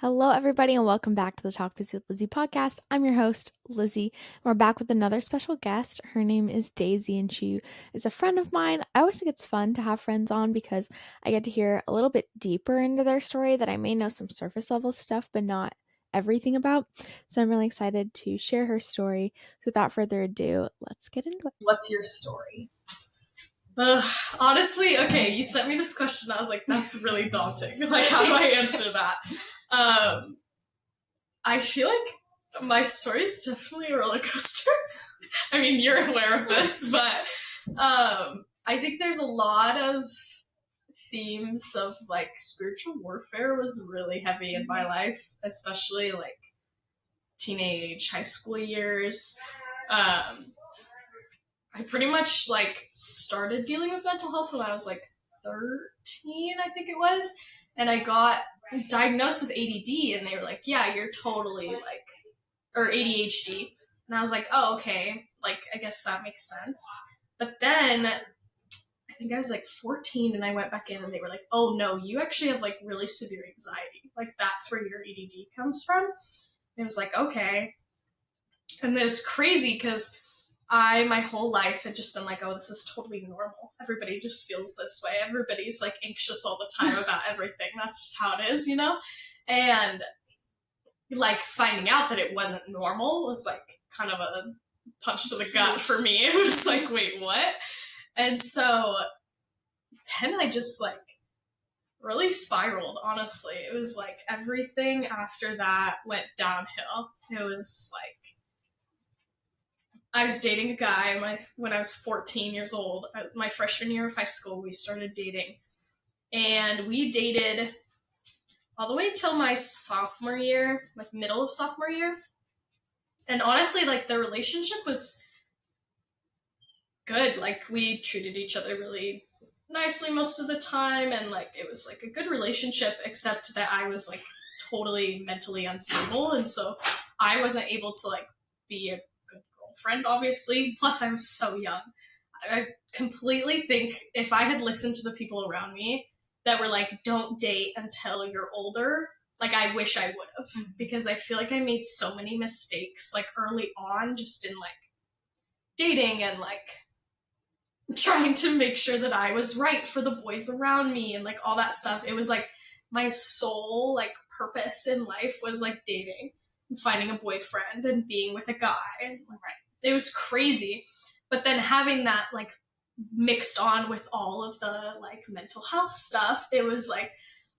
Hello, everybody, and welcome back to the Talk Busy with Lizzy podcast. I'm your host, Lizzy. We're back with another special guest. Her name is Daisy, and she is a friend of mine. I always think it's fun to have friends on because I get to hear a little bit deeper into their story that I may know some surface level stuff, but not everything about. So I'm really excited to share her story. So without further ado, let's get into it. What's your story? Honestly, okay, you sent me this question. I was like, that's really daunting. Like, how do I answer that? I feel like my story is definitely a roller coaster. I mean, you're aware of this, but I think there's a lot of themes of like spiritual warfare was really heavy in my life, especially like teenage, high school years. I pretty much like started dealing with mental health when I was like 13, I think it was. And I got diagnosed with ADD and they were like, yeah, you're totally like, or ADHD. And I was like, oh, okay. Like, I guess that makes sense. But then I think I was like 14 and I went back in and they were like, oh no, you actually have like really severe anxiety. Like, that's where your ADD comes from. And it was like, okay. And it was crazy because my whole life had just been like, oh, this is totally normal. Everybody just feels this way. Everybody's like anxious all the time about everything. That's just how it is, you know? And like finding out that it wasn't normal was like kind of a punch to the gut for me. It was like, wait, what? And so then I just like really spiraled, honestly. It was like everything after that went downhill. It was like, I was dating a guy when I was 14 years old. My freshman year of high school, we started dating. And we dated all the way till my sophomore year, like middle of sophomore year. And honestly, like the relationship was good. Like we treated each other really nicely most of the time. And like it was like a good relationship, except that I was like totally mentally unstable. And so I wasn't able to like be a good girlfriend, obviously. Plus, I was so young. I completely think if I had listened to the people around me that were like, don't date until you're older, like I wish I would have. Mm-hmm. Because I feel like I made so many mistakes like early on just in like dating and like trying to make sure that I was right for the boys around me and like all that stuff. It was like my sole like purpose in life was like dating and finding a boyfriend and being with a guy. Right. It was crazy. But then having that like mixed on with all of the like mental health stuff, it was like,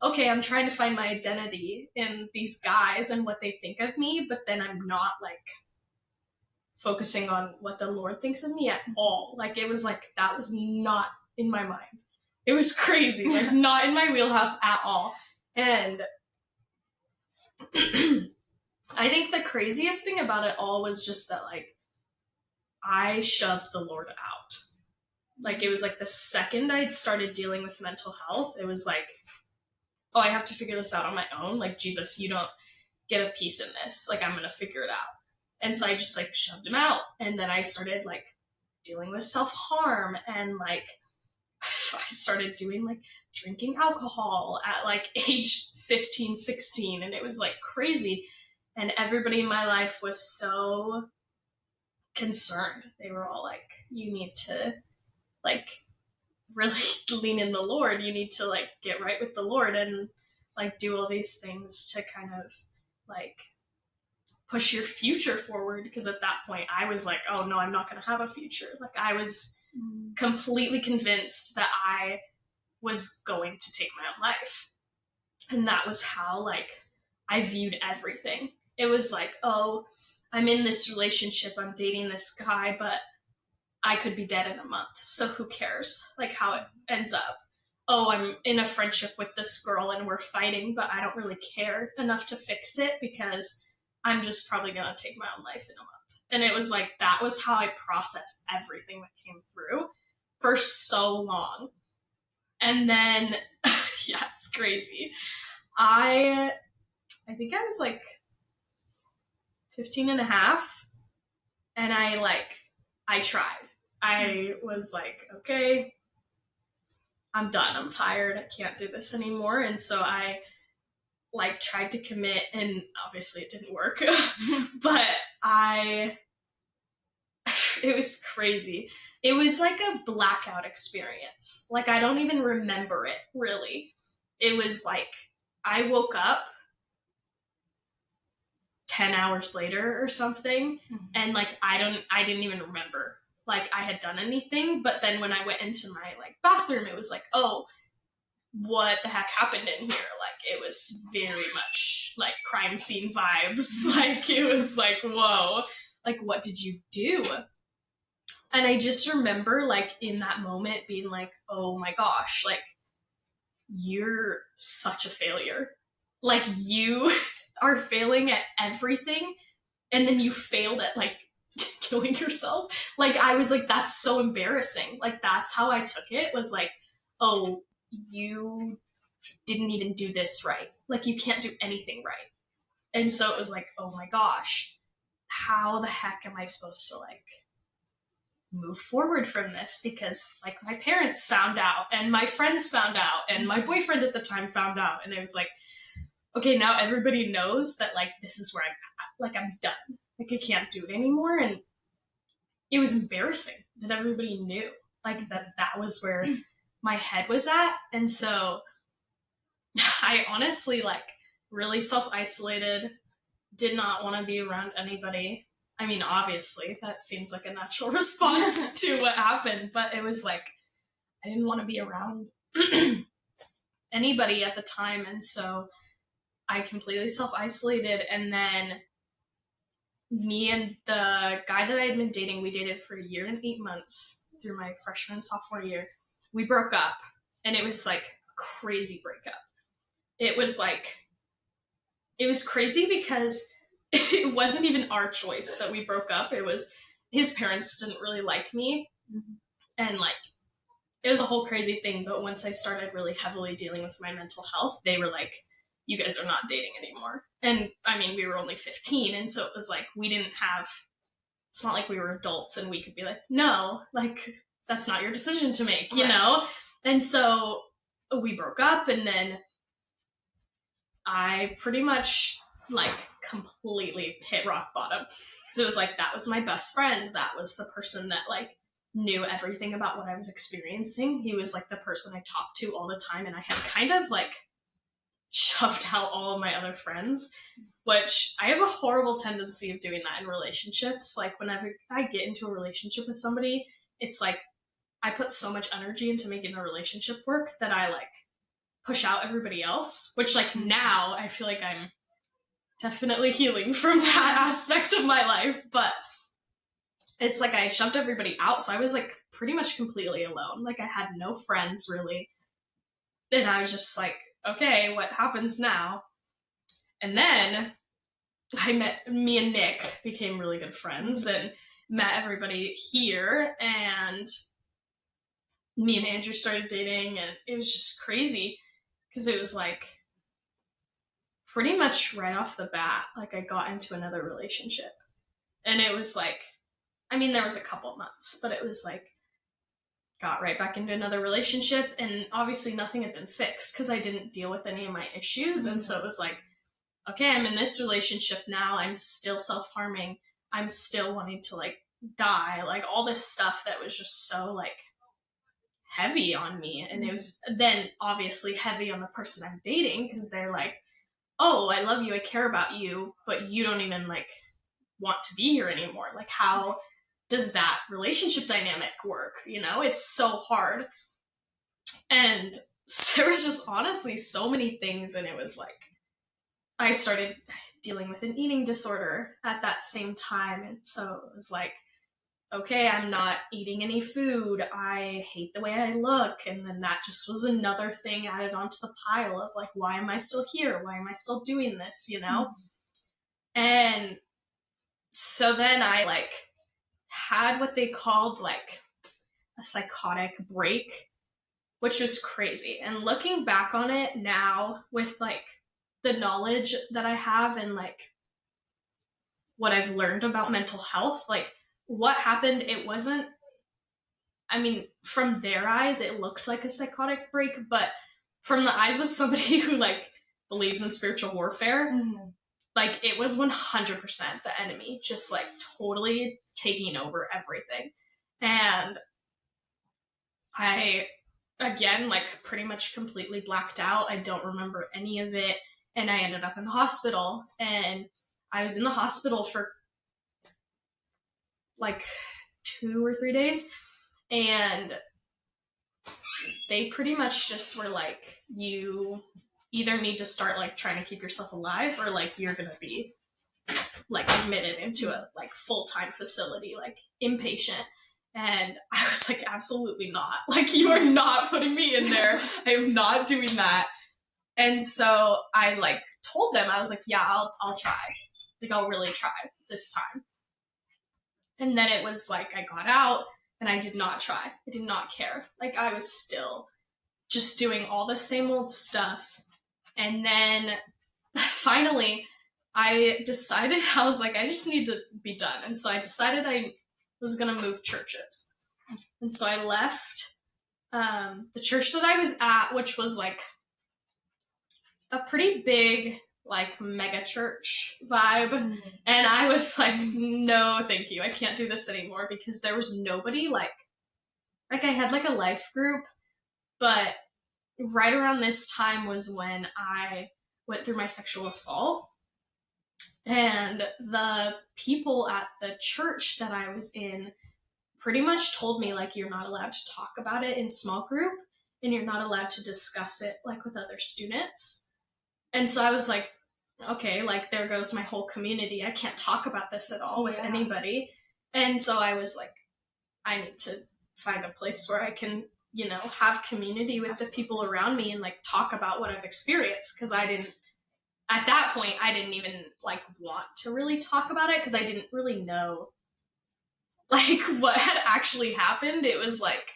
okay, I'm trying to find my identity in these guys and what they think of me, but then I'm not like focusing on what the Lord thinks of me at all. Like it was like that was not in my mind. It was crazy, like not in my wheelhouse at all. And I think the craziest thing about it all was just that like I shoved the Lord out. Like it was like the second I'd started dealing with mental health, it was like, oh, I have to figure this out on my own. Like, Jesus, you don't get a piece in this. Like, I'm going to figure it out. And so I just like shoved him out. And then I started like dealing with self-harm and like I started doing like drinking alcohol at like age 15, 16. And it was like crazy. And everybody in my life was so concerned. They were all like, you need to like really lean in the Lord. You need to like get right with the Lord and like do all these things to kind of like push your future forward. Because at that point I was like, oh no, I'm not going to have a future. Like I was completely convinced that I was going to take my own life. And that was how like I viewed everything. It was like, oh, I'm in this relationship, I'm dating this guy, but I could be dead in a month, so who cares, like, how it ends up. Oh, I'm in a friendship with this girl and we're fighting, but I don't really care enough to fix it because I'm just probably going to take my own life in a month. And it was like, that was how I processed everything that came through for so long. And then, yeah, it's crazy. I think I was like 15 and a half, and I tried. I was like, okay, I'm done. I'm tired. I can't do this anymore. And so I like tried to commit, and obviously it didn't work, but it was crazy. It was like a blackout experience. Like, I don't even remember it, really. It was like, I woke up 10 hours later or something, and like, I didn't even remember, like, I had done anything. But then when I went into my, like, bathroom, it was like, oh, what the heck happened in here? Like, it was very much like crime scene vibes. Like, it was like, whoa, like, what did you do? And I just remember, like, in that moment being like, oh my gosh, like, you're such a failure. Like, you are failing at everything, and then you failed at, like, killing yourself. Like, I was like, that's so embarrassing. Like, that's how I took it, was like, oh, you didn't even do this right. Like, you can't do anything right. And so it was like, oh my gosh, how the heck am I supposed to, like, move forward from this? Because, like, my parents found out, and my friends found out, and my boyfriend at the time found out, and it was like, okay, now everybody knows that, like, this is where I'm done. Like, I can't do it anymore. And it was embarrassing that everybody knew, like, that was where my head was at. And so I honestly, like, really self-isolated, did not want to be around anybody. I mean, obviously, that seems like a natural response to what happened, but it was like, I didn't want to be around anybody at the time. And so I completely self-isolated. And then me and the guy that I had been dating, we dated for 1 year and 8 months through my freshman and sophomore year. We broke up, and it was like a crazy breakup. It was crazy because it wasn't even our choice that we broke up. It was, his parents didn't really like me. And, like, it was a whole crazy thing. But once I started really heavily dealing with my mental health, they were like, you guys are not dating anymore. And I mean, we were only 15. And so it was like, it's not like we were adults and we could be like, no, like, that's not your decision to make, you know? And so we broke up, and then I pretty much, like, completely hit rock bottom. So it was like, that was my best friend. That was the person that, like, knew everything about what I was experiencing. He was, like, the person I talked to all the time, and I had kind of, like, shoved out all of my other friends, which I have a horrible tendency of doing that in relationships. Like, whenever I get into a relationship with somebody, it's like, I put so much energy into making the relationship work that I, like, push out everybody else, which, like, now I feel like I'm definitely healing from that aspect of my life. But it's like I shoved everybody out, so I was, like, pretty much completely alone. Like, I had no friends, really. And I was just like, okay, what happens now? And then me and Nick became really good friends and met everybody here, and me and Andrew started dating, and it was just crazy because it was like, pretty much right off the bat, like, I got into another relationship. And it was like, I mean, there was a couple months, but it was like, got right back into another relationship, and obviously nothing had been fixed because I didn't deal with any of my issues. And so it was like, okay, I'm in this relationship now, I'm still self-harming, I'm still wanting to, like, die, like, all this stuff that was just so, like, heavy on me. And it was then obviously heavy on the person I'm dating, because they're like, oh, I love you, I care about you, but you don't even, like, want to be here anymore. Like, how does that relationship dynamic work? You know, it's so hard. And there was just honestly so many things. And it was like, I started dealing with an eating disorder at that same time. And so it was like, okay, I'm not eating any food. I hate the way I look. And then that just was another thing added onto the pile of, like, why am I still here? Why am I still doing this? You know? And so then I, like, had what they called, like, a psychotic break, which was crazy. And looking back on it now with, like, the knowledge that I have and, like, what I've learned about mental health, like, what happened, it wasn't, I mean, from their eyes, it looked like a psychotic break, but from the eyes of somebody who, like, believes in spiritual warfare, like it was 100% the enemy, just like totally taking over everything. And I, again, like pretty much completely blacked out. I don't remember any of it. And I ended up in the hospital, and I was in the hospital for like 2 or 3 days, and they pretty much just were like, you either need to start like trying to keep yourself alive, or like you're gonna be like admitted into a like full-time facility, like inpatient. And I was like, absolutely not. Like, you are not putting me in there. I am not doing that. And so I like told them, I was like, yeah, I'll try. Like, I'll really try this time. And then it was like, I got out and I did not try. I did not care. Like, I was still just doing all the same old stuff. And then finally, I decided, I was like, I just need to be done. And so I decided I was going to move churches. And so I left the church that I was at, which was like a pretty big, like, mega church vibe. And I was like, no, thank you. I can't do this anymore, because there was nobody like I had like a life group, but right around this time was when I went through my sexual assault. And the people at the church that I was in pretty much told me, like, you're not allowed to talk about it in small group, and you're not allowed to discuss it, like, with other students. And so I was like, okay, like, there goes my whole community. I can't talk about this at all with anybody. And so I was like, I need to find a place where I can, you know, have community with the people around me and, like, talk about what I've experienced. Because at that point, I didn't even, like, want to really talk about it, because I didn't really know, like, what had actually happened. It was like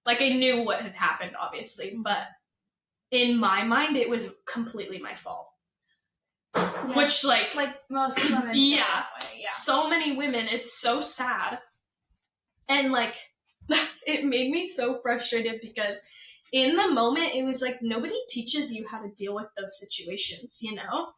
I knew what had happened, obviously, but in my mind, it was completely my fault. Yeah. Which, like most women, yeah, so many women, it's so sad. And, like, it made me so frustrated, because in the moment, it was like, nobody teaches you how to deal with those situations, you know?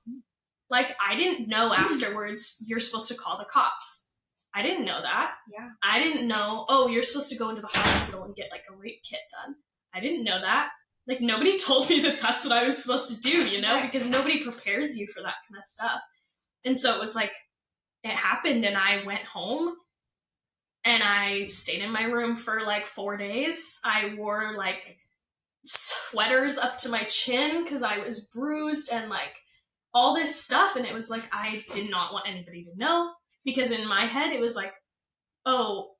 Like, I didn't know afterwards you're supposed to call the cops. I didn't know that. Yeah. I didn't know, oh, you're supposed to go into the hospital and get, like, a rape kit done. I didn't know that. Like, nobody told me that that's what I was supposed to do, you know? Because nobody prepares you for that kind of stuff. And so it was like, it happened, and I went home, and I stayed in my room for, like, 4 days. I wore, like, sweaters up to my chin because I was bruised, and, like, all this stuff. And it was like, I did not want anybody to know, because in my head, it was like, oh,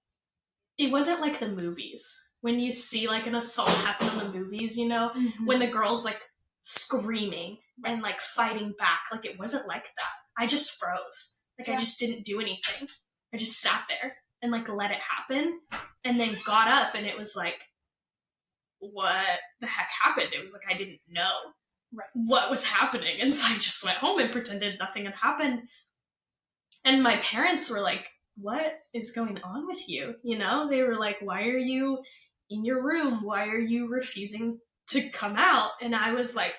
it wasn't like the movies. When you see, like, an assault happen in the movies, you know, when the girl's, like, screaming and, like, fighting back. Like, it wasn't like that. I just froze. Like, I just didn't do anything. I just sat there and, like, let it happen, and then got up, and it was like, what the heck happened? It was like, I didn't know what was happening. And so I just went home and pretended nothing had happened. And my parents were like, what is going on with you? You know, they were like, why are you in your room? Why are you refusing to come out? And I was like,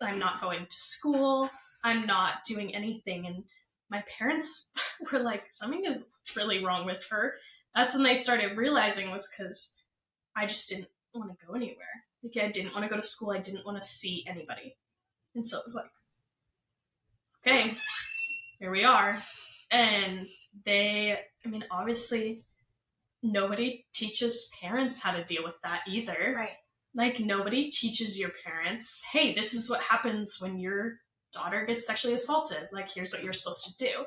I'm not going to school. I'm not doing anything. And my parents were like, something is really wrong with her. That's when they started realizing, was because I just didn't want to go anywhere. Like, I didn't want to go to school. I didn't want to see anybody. And so it was like, okay, here we are. And obviously, nobody teaches parents how to deal with that either. Right. Like, nobody teaches your parents, hey, this is what happens when your daughter gets sexually assaulted. Like, here's what you're supposed to do.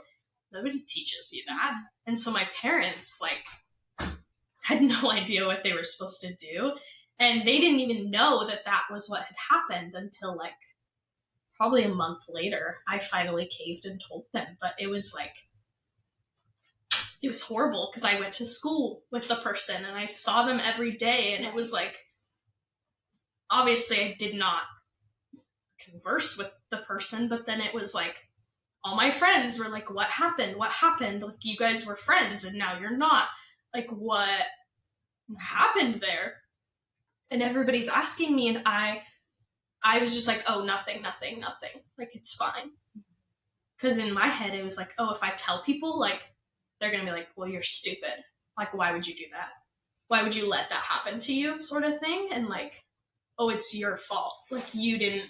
Nobody teaches you that. And so my parents, like, had no idea what they were supposed to do. And they didn't even know that that was what had happened until, like, probably a month later. I finally caved and told them. But it was, like, it was horrible, because I went to school with the person, and I saw them every day, and it was, like, obviously I did not converse with the person, but then it was, like, all my friends were like, what happened? What happened? Like, you guys were friends, and now you're not. Like, what happened there? And everybody's asking me, and I I was just like, oh, nothing. Like, it's fine. Because in my head, it was like, oh, if I tell people, like, they're going to be like, well, you're stupid. Like, why would you do that? Why would you let that happen to you, sort of thing? And like, oh, it's your fault. Like, you didn't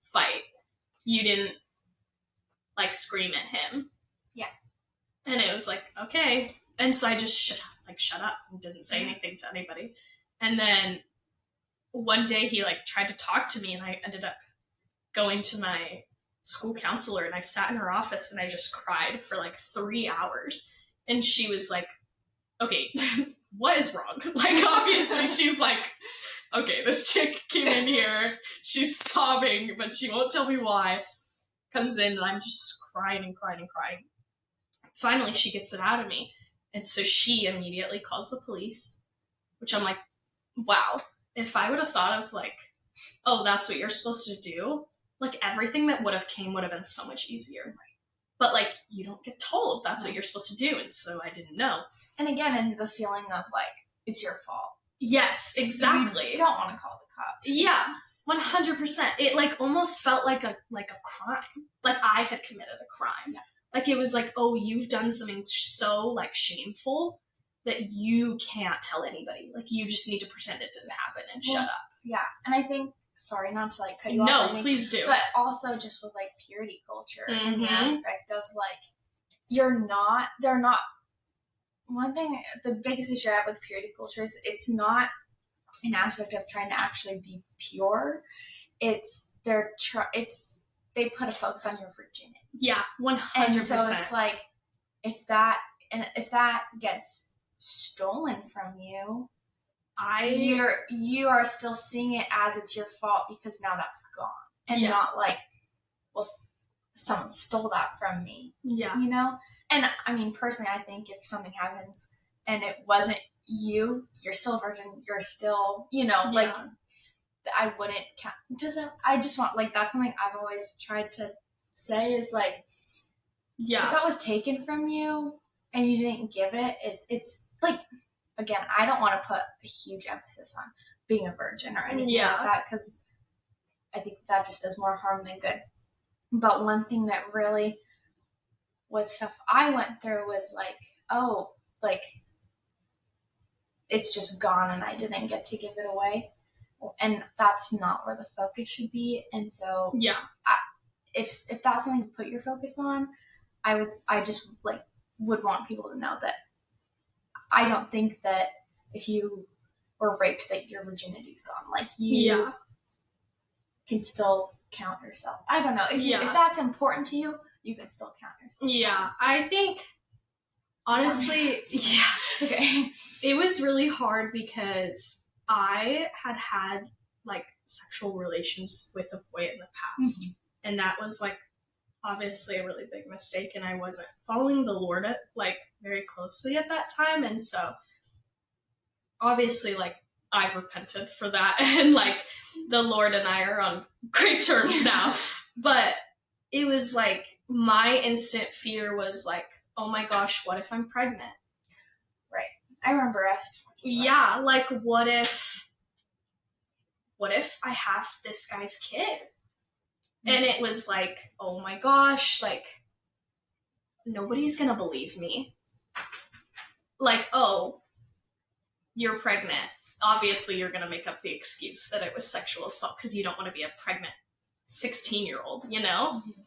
fight. You didn't, like, scream at him. Yeah. And it was like, okay. And so I just shut up and didn't say anything to anybody. And then one day he, like, tried to talk to me, and I ended up going to my school counselor, and I sat in her office and I just cried for like 3 hours. And she was like, okay, what is wrong? Like, obviously she's like, okay, this chick came in here, she's sobbing, but she won't tell me why. Comes in and I'm just crying. Finally, she gets it out of me. And so she immediately calls the police, which I'm like, wow, if I would have thought of like, oh, that's what you're supposed to do, like, everything that would have been so much easier. But, like, you don't get told that's what you're supposed to do, and so I didn't know. And again, and the feeling of, like, it's your fault. Yes, exactly. You don't want to call the cops. Yeah, 100%. It, like, almost felt like a crime. Like, I had committed a crime. Yeah. Like, it was like, oh, you've done something so, like, shameful that you can't tell anybody. Like, you just need to pretend it didn't happen and shut up. Yeah, and I think, sorry, not to, like, cut you off. No, please do. But also just with, like, purity culture and the aspect of, like, they're not, one thing, the biggest issue I have with purity culture is it's not an aspect of trying to actually be pure. It's, they put a focus on your virginity. Yeah, 100%. And so it's like, if that gets stolen from you, you are still seeing it as it's your fault because now that's gone, and not like, well, someone stole that from me. Yeah, you know. And I mean, personally, I think if something happens and it wasn't you, you're still a virgin. You're still, like, I wouldn't count. I just want, like, that's something I've always tried to say is like, if that was taken from you and you didn't give it, it's like. Again, I don't want to put a huge emphasis on being a virgin or anything like that, because I think that just does more harm than good. But one thing that really, with stuff I went through, was like, oh, like, it's just gone and I didn't get to give it away. And that's not where the focus should be. And so, if that's something to put your focus on, I just like would want people to know that I don't think that if you were raped that your virginity's gone. Like, you can still count yourself. I don't know. If that's important to you, you can still count yourself. Yeah, I think, honestly, okay. It was really hard because I had like, sexual relations with a boy in the past. Mm-hmm. And that was, like, obviously a really big mistake, and I wasn't following the Lord like, very closely at that time. And so obviously, like, I've repented for that, and like, the Lord and I are on great terms now. But it was like, my instant fear was like, oh my gosh, what if I'm pregnant? Right. I remember us talking about this. Like, what if I have this guy's kid? And it was like, oh my gosh, like, nobody's gonna believe me. Like, oh, you're pregnant. Obviously, you're gonna make up the excuse that it was sexual assault because you don't want to be a pregnant 16-year-old, you know? Mm-hmm.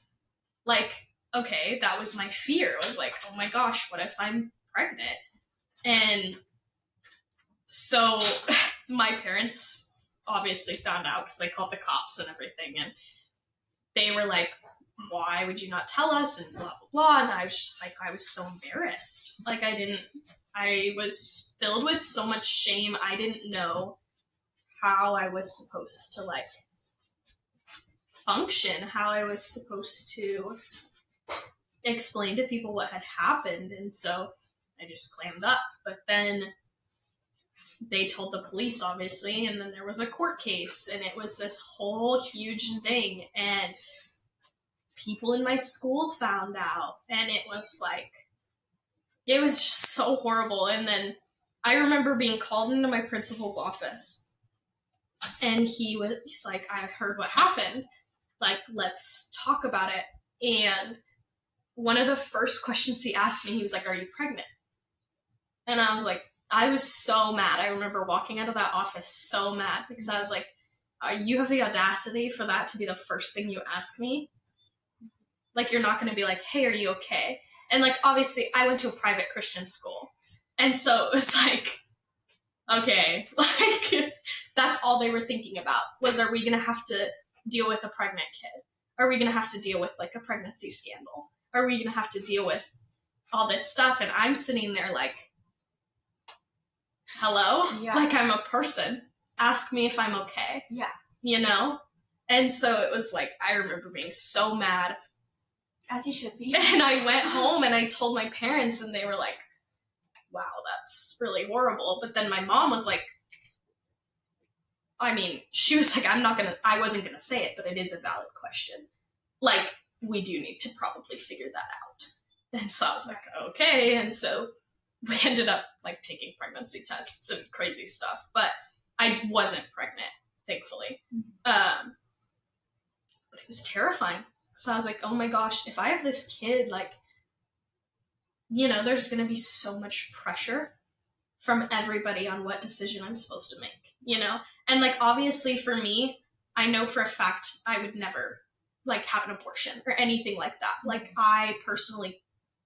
Like, okay, that was my fear. I was like, oh my gosh, what if I'm pregnant? And so my parents obviously found out because they called the cops and everything, and they were like, why would you not tell us, and blah, blah, blah. And I was just like, I was so embarrassed. Like, I was filled with so much shame. I didn't know how I was supposed to, like, function, how I was supposed to explain to people what had happened. And so I just clammed up. But then they told the police, obviously, and then there was a court case, and it was this whole huge thing, and people in my school found out, and it was like, it was just so horrible. And then I remember being called into my principal's office, And he's like, I heard what happened. Like, let's talk about it. And one of the first questions he asked me, he was like, are you pregnant? And I was like, I was so mad. I remember walking out of that office so mad because I was like, you have the audacity for that to be the first thing you ask me? Like, you're not going to be like, hey, are you okay? And, like, obviously, I went to a private Christian school. And so it was like, okay, like, that's all they were thinking about was, are we going to have to deal with a pregnant kid? Are we going to have to deal with, like, a pregnancy scandal? Are we going to have to deal with all this stuff? And I'm sitting there like, hello? Yeah. Like, I'm a person. Ask me if I'm okay. Yeah. You know? And so it was like, I remember being so mad. As you should be. And I went home and I told my parents, and they were like, wow, that's really horrible. But then my mom was like, I mean, she was like, I wasn't going to say it, but it is a valid question. Like, we do need to probably figure that out. And so I was like, okay. And so we ended up, like, taking pregnancy tests and crazy stuff. But I wasn't pregnant, thankfully. Mm-hmm. But it was terrifying. So I was like, oh my gosh, if I have this kid, like, you know, there's going to be so much pressure from everybody on what decision I'm supposed to make, you know? And, like, obviously for me, I know for a fact I would never, like, have an abortion or anything like that. Like, I personally,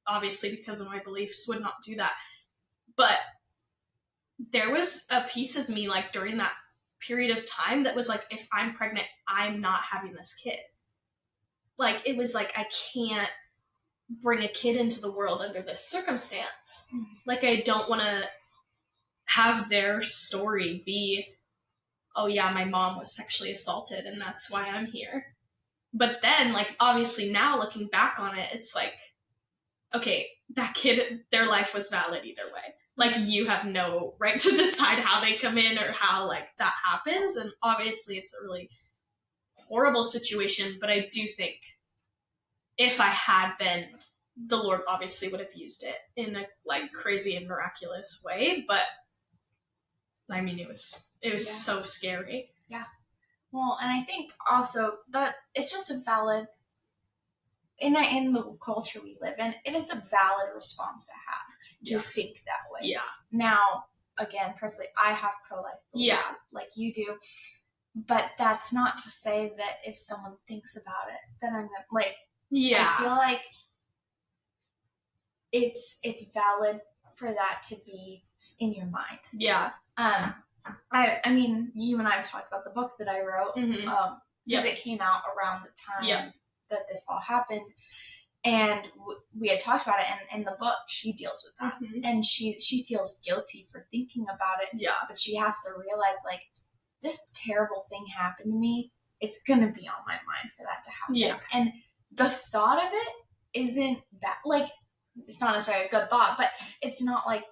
obviously because of my beliefs, would not do that. But there was a piece of me, like, during that period of time that was like, if I'm pregnant, I'm not having this kid. Like, it was like, I can't bring a kid into the world under this circumstance. Mm-hmm. Like, I don't want to have their story be, oh yeah, my mom was sexually assaulted and that's why I'm here. But then, like, obviously now looking back on it, it's like, okay, that kid, their life was valid either way. Like, you have no right to decide how they come in or how, like, that happens. And obviously it's a really horrible situation, but I do think if I had been, the Lord obviously would have used it in a, like, crazy and miraculous way. But I mean, it was so scary. Yeah. Well, and I think also that it's just a valid, in the culture we live in, it is a valid response to have, to think that way. Yeah. Now, again, personally, I have pro-life beliefs like you do, but that's not to say that if someone thinks about it, then I'm gonna, like, I feel like it's valid for that to be in your mind. Yeah. I mean, you and I have talked about the book that I wrote, because it came out around the time that this all happened, and we had talked about it, and in the book, she deals with that, and she feels guilty for thinking about it, but she has to realize, like, this terrible thing happened to me, it's gonna be on my mind for that to happen, and the thought of it isn't bad, like, it's not necessarily a good thought, but it's not like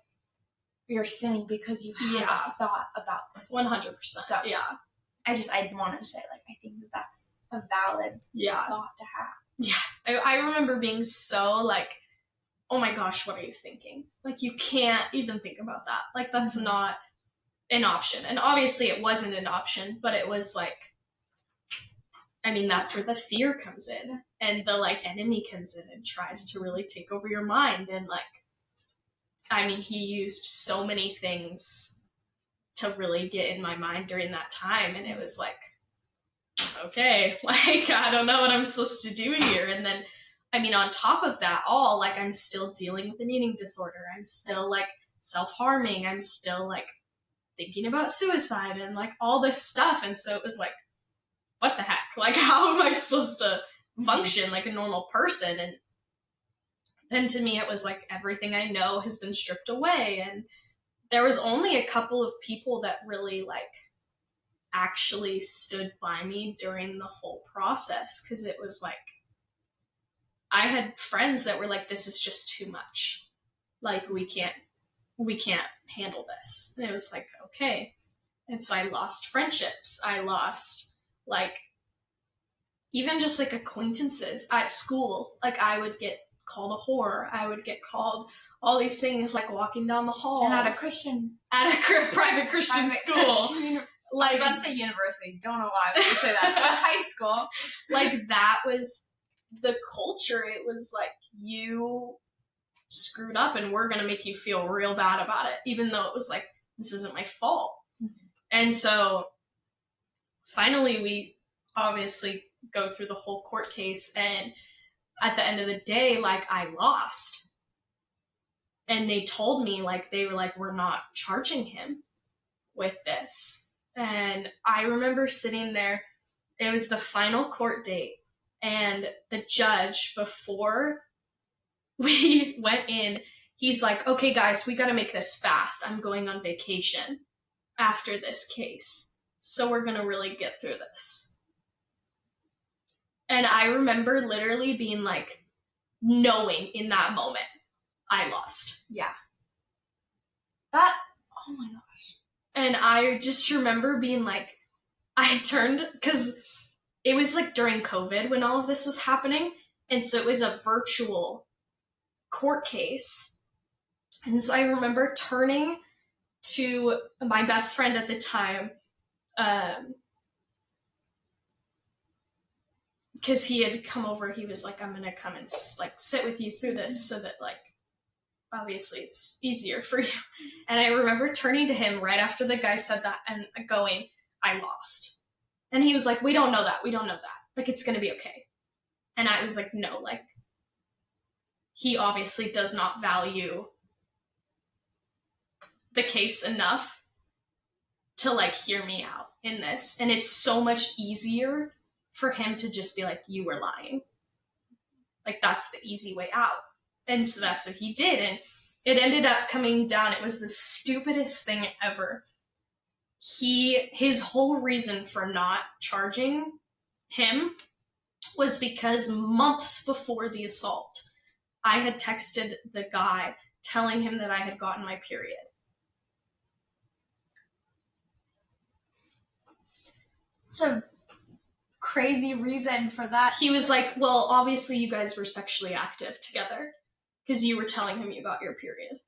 you're sinning because you have a thought about this. 100%. So, I want to say, like, I think that's a valid thought to have. Yeah. I remember being so, like, oh my gosh, what are you thinking? Like, you can't even think about that. Like, that's not an option. And obviously it wasn't an option, but it was like, I mean, that's where the fear comes in, and the, like, enemy comes in and tries to really take over your mind. And, like, I mean, he used so many things to really get in my mind during that time. And it was like, okay, like, I don't know what I'm supposed to do here. And then, I mean, on top of that all, like, I'm still dealing with an eating disorder. I'm still, like, self-harming. I'm still, like, thinking about suicide and, like, all this stuff. And so it was like, what the heck? Like, how am I supposed to function like a normal person? And then to me, it was like everything I know has been stripped away. And there was only a couple of people that really, like, actually stood by me during the whole process. Cause it was like, I had friends that were like, this is just too much. Like, we can't handle this. And it was like, okay. And so I lost friendships. I lost, like, even just, like, acquaintances at school. Like, I would get called a whore. I would get called all these things, like, walking down the hall. And at a private Christian school. I was about to say university. Don't know why I was going to say that. But high school. Like, that was the culture. It was like, you screwed up and we're going to make you feel real bad about it, even though it was like, this isn't my fault. Mm-hmm. And so finally we obviously go through the whole court case, and at the end of the day, like, I lost. And they told me, like, they were like, we're not charging him with this. And I remember sitting there, it was the final court date, and the judge, before we went in, he's like, okay, guys, we got to make this fast. I'm going on vacation after this case, so we're going to really get through this. And I remember literally being like, knowing in that moment, I lost. Yeah. That, oh my gosh. And I just remember being like, I turned, because it was like during COVID when all of this was happening. And so it was a virtual court case. And so I remember turning to my best friend at the time, because he had come over. He was like, I'm going to come and like sit with you through this so that, like, obviously it's easier for you. And I remember turning to him right after the guy said that and going, I lost. And he was like, we don't know that. We don't know that. Like, it's going to be okay. And I was like, no, like, he obviously does not value the case enough to, like, hear me out in this. And it's so much easier for him to just be like, you were lying. Like, that's the easy way out. And so that's what he did. And it ended up coming down. It was the stupidest thing ever. His whole reason for not charging him was because months before the assault, I had texted the guy telling him that I had gotten my period. It's a crazy reason for that. He was like, well, obviously you guys were sexually active together because you were telling him you got your period.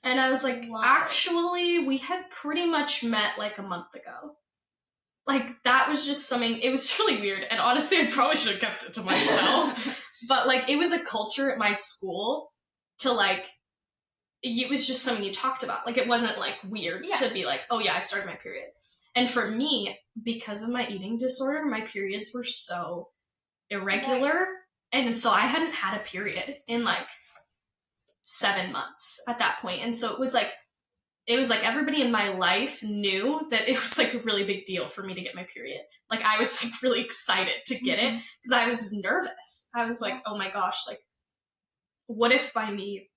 And I was like, wild. Actually, we had pretty much met like a month ago. Like, that was just something, it was really weird. And honestly, I probably should have kept it to myself. But, like, it was a culture at my school to, like, it was just something you talked about. Like, it wasn't, like, weird to be like, oh, yeah, I started my period. And for me, because of my eating disorder, my periods were so irregular. Right. And so I hadn't had a period in, like, 7 months at that point. And so it was like everybody in my life knew that it was like a really big deal for me to get my period. Like, I was like really excited to get it because I was nervous. I was like, oh my gosh, like, what if by me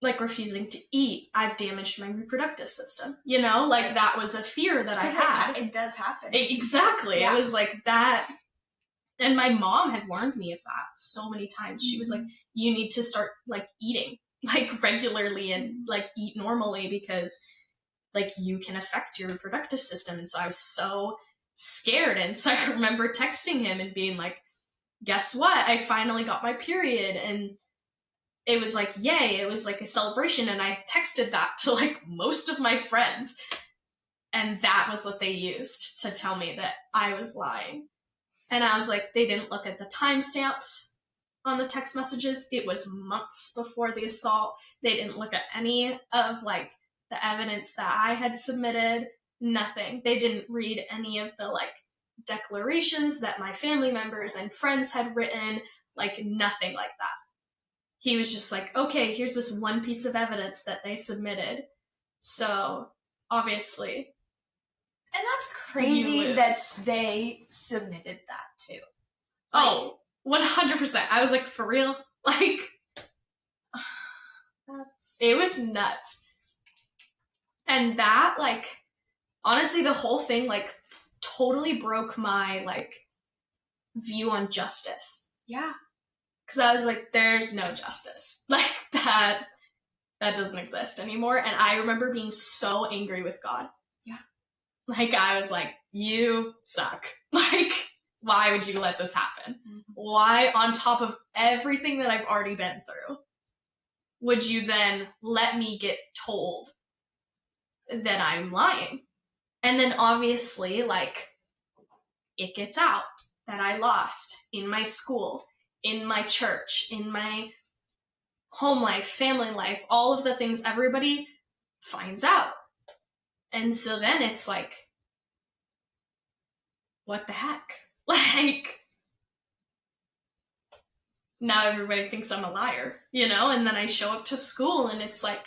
like refusing to eat, I've damaged my reproductive system? You know, like, that was a fear that I had. It does happen. Exactly. Yeah. It was like that. And my mom had warned me of that so many times. She was like, you need to start like eating like regularly and like eat normally because like you can affect your reproductive system. And so I was so scared. And so I remember texting him and being like, guess what? I finally got my period. And it was like, yay, it was like a celebration. And I texted that to like most of my friends. And that was what they used to tell me that I was lying. And I was like, they didn't look at the timestamps on the text messages. It was months before the assault. They didn't look at any of like the evidence that I had submitted. Nothing. They didn't read any of the like declarations that my family members and friends had written. Like, nothing like that. He was just like, okay, here's this one piece of evidence that they submitted. So obviously. And that's crazy that they submitted that too. Like, oh, 100%. I was like, for real? Like, it was nuts. And that, like, honestly, the whole thing, like, totally broke my, like, view on justice. Yeah. Because I was like, there's no justice. Like, that doesn't exist anymore. And I remember being so angry with God. Yeah. Like, I was like, you suck. Like, why would you let this happen? Mm-hmm. Why, on top of everything that I've already been through, would you then let me get told that I'm lying. And then obviously, like, it gets out that I lost in my school, in my church, in my home life, family life, all of the things everybody finds out. And so then it's like, what the heck? Like, now everybody thinks I'm a liar, you know? And then I show up to school and it's like,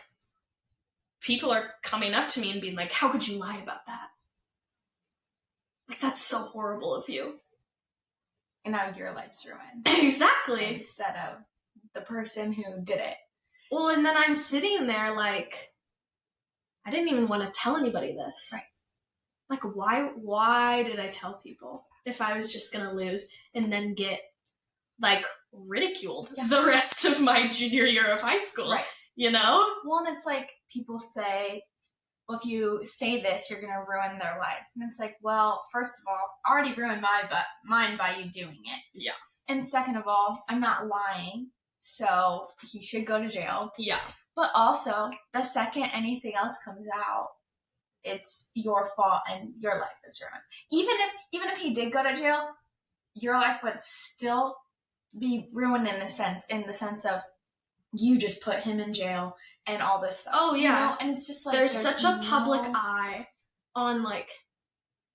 people are coming up to me and being like, how could you lie about that? Like, that's so horrible of you. And now your life's ruined. Exactly. Instead of the person who did it. Well, and then I'm sitting there like, I didn't even want to tell anybody this. Right. Like, why did I tell people if I was just going to lose and then get, like, ridiculed the rest of my junior year of high school? Right. You know? Well, and it's like people say, well, if you say this, you're going to ruin their life. And it's like, well, first of all, I already ruined mine by you doing it. Yeah. And second of all, I'm not lying, so he should go to jail. Yeah. But also, the second anything else comes out, it's your fault and your life is ruined. Even if he did go to jail, your life would still be ruined in the sense of you just put him in jail and all this stuff. Oh, yeah. You know? And it's just like there's such a public eye on, like,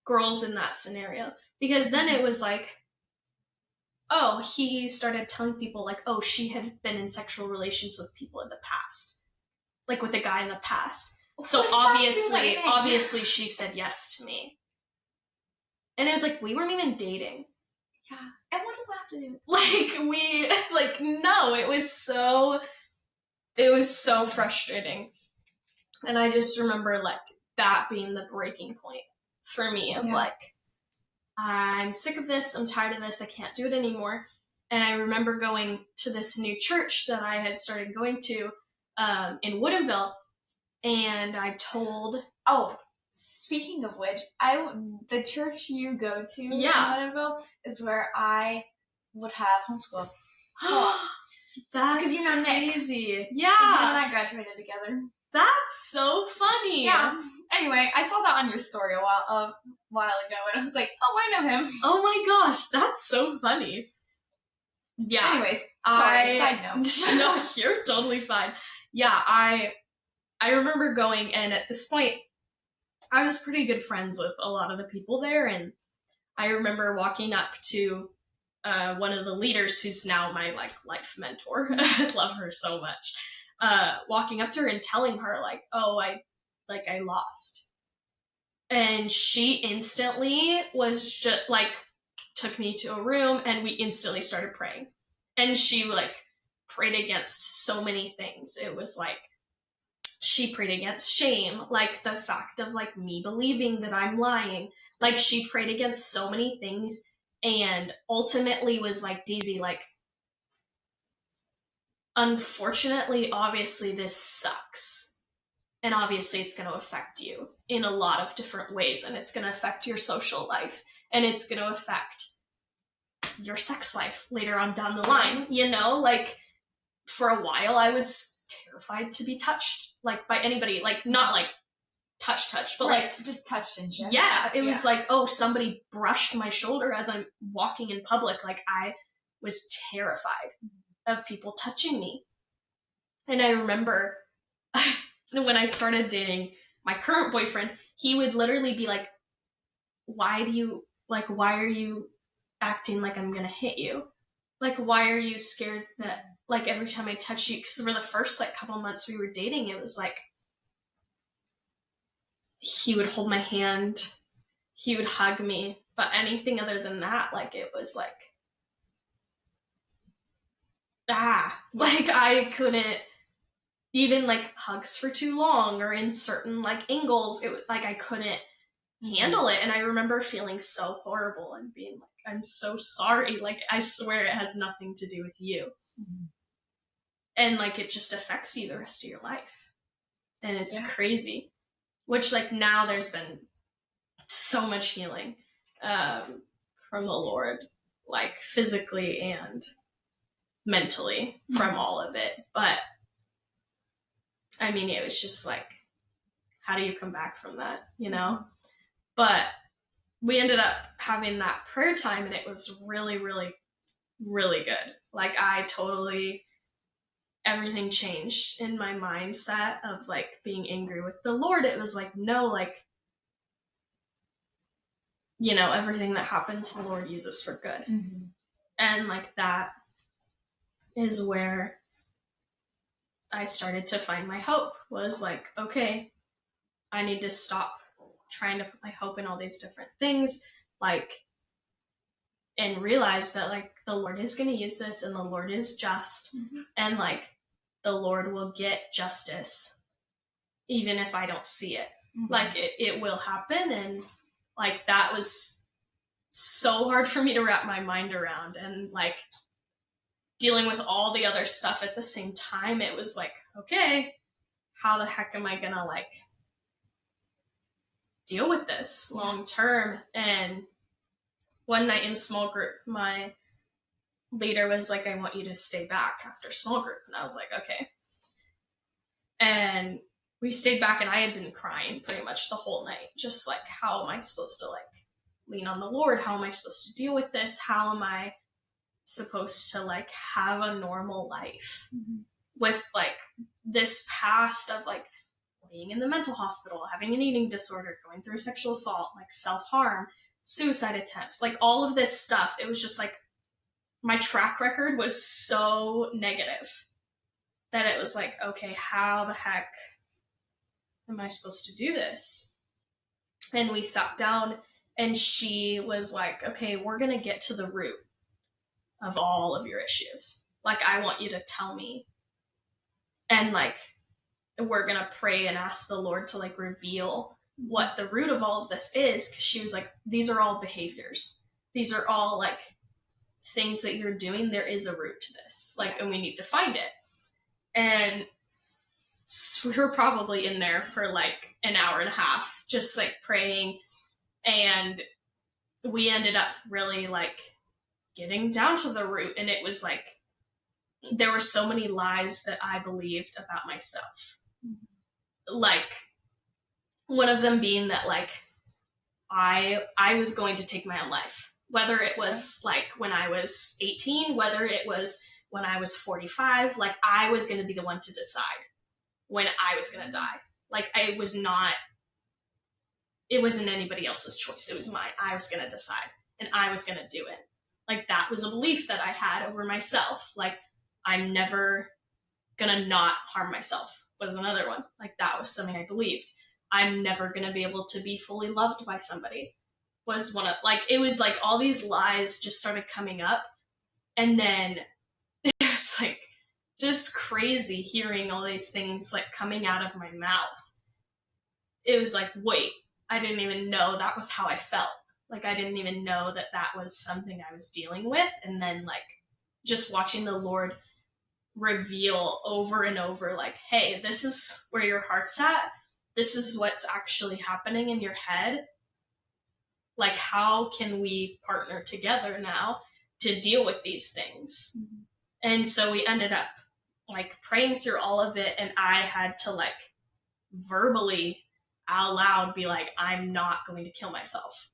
girls in that scenario. Because then it was like, oh, he started telling people, like, oh, she had been in sexual relations with people in the past. Like, with a guy in the past. So obviously she said yes to me. And it was like, we weren't even dating. Yeah. And what does that have to do with No, it was so frustrating. And I just remember, like, that being the breaking point for me of, like, I'm sick of this, I'm tired of this, I can't do it anymore. And I remember going to this new church that I had started going to in Woodinville, and I told... Oh, speaking of which, the church you go to in Woodinville is where I would have homeschool. That's crazy. Nick. Yeah. You and I graduated together. That's so funny. Yeah. Anyway, I saw that on your story a while ago, and I was like, oh, I know him. Oh my gosh, that's so funny. Yeah. Anyways, sorry, side note. No, you're totally fine. Yeah, I remember going, and at this point, I was pretty good friends with a lot of the people there, and I remember walking up to one of the leaders who's now my, like, life mentor. I love her so much. Walking up to her and telling her, like, oh, I lost. And she instantly was just, like, took me to a room and we instantly started praying. And she, like, prayed against so many things. It was, like, she prayed against shame, like, the fact of, like, me believing that I'm lying. Like, she prayed against so many things and ultimately was like, Daisy, like, unfortunately, obviously, this sucks. And obviously, it's going to affect you in a lot of different ways. And it's going to affect your social life. And it's going to affect your sex life later on down the line. You know, like, for a while, I was terrified to be touched, like, by anybody. Like, not, like, touch, but, like... just touched in general. Yeah, it was like, oh, somebody brushed my shoulder as I'm walking in public. Like, I was terrified of people touching me. And I remember when I started dating my current boyfriend, he would literally be like, why are you acting like I'm gonna hit you? Like, why are you scared that, like, every time I touch you? Because for the first, like, couple months we were dating, it was like, he would hold my hand, he would hug me, but anything other than that, like, it was like, like, I couldn't even, like, hugs for too long or in certain, like, angles. It was like, I couldn't handle it. And I remember feeling so horrible and being like, I'm so sorry. Like, I swear it has nothing to do with you. Mm-hmm. And, like, it just affects you the rest of your life. And it's crazy. Which, like, now there's been so much healing from the Lord, like, physically and mentally from all of it. But, I mean, it was just like, how do you come back from that, you know? But we ended up having that prayer time, and it was really, really, really good. Like, everything changed in my mindset of like being angry with the Lord. It was like, no, like, you know, everything that happens, the Lord uses for good. And like, that is where I started to find my hope, was like, okay, I need to stop trying to put my hope in all these different things, like, and realize that like the Lord is going to use this, and the Lord is just, and like the Lord will get justice even if I don't see it. Like, it will happen. And like, that was so hard for me to wrap my mind around, and like dealing with all the other stuff at the same time, it was like, okay, how the heck am I gonna like deal with this long term? And one night in small group, my leader was like, I want you to stay back after small group. And I was like, okay. And we stayed back, and I had been crying pretty much the whole night. Just like, how am I supposed to like lean on the Lord? How am I supposed to deal with this? How am I supposed to like have a normal life with like this past of like being in the mental hospital, having an eating disorder, going through sexual assault, like self-harm, suicide attempts, like all of this stuff? It was just like, my track record was so negative that it was like, okay, how the heck am I supposed to do this? And we sat down, and she was like, okay, we're going to get to the root of all of your issues. Like, I want you to tell me. And like, we're going to pray and ask the Lord to like reveal what the root of all of this is. Cause she was like, these are all behaviors. These are all like things that you're doing. There is a root to this. Like, and we need to find it. And we were probably in there for like an hour and a half, just like praying. And we ended up really like getting down to the root. And it was like, there were so many lies that I believed about myself. Like, one of them being that like, I was going to take my own life, whether it was like when I was 18, whether it was when I was 45, like I was going to be the one to decide when I was going to die. Like, it wasn't anybody else's choice. It was mine. I was going to decide, and I was going to do it. Like, that was a belief that I had over myself. Like, I'm never going to not harm myself was another one. Like, that was something I believed. I'm never going to be able to be fully loved by somebody was one of, like, it was like all these lies just started coming up. And then it was like just crazy hearing all these things like coming out of my mouth. It was like, wait, I didn't even know that was how I felt. Like, I didn't even know that that was something I was dealing with. And then like just watching the Lord reveal over and over, like, hey, this is where your heart's at. This is what's actually happening in your head. Like, how can we partner together now to deal with these things? And so we ended up like praying through all of it. And I had to like verbally out loud be like, I'm not going to kill myself.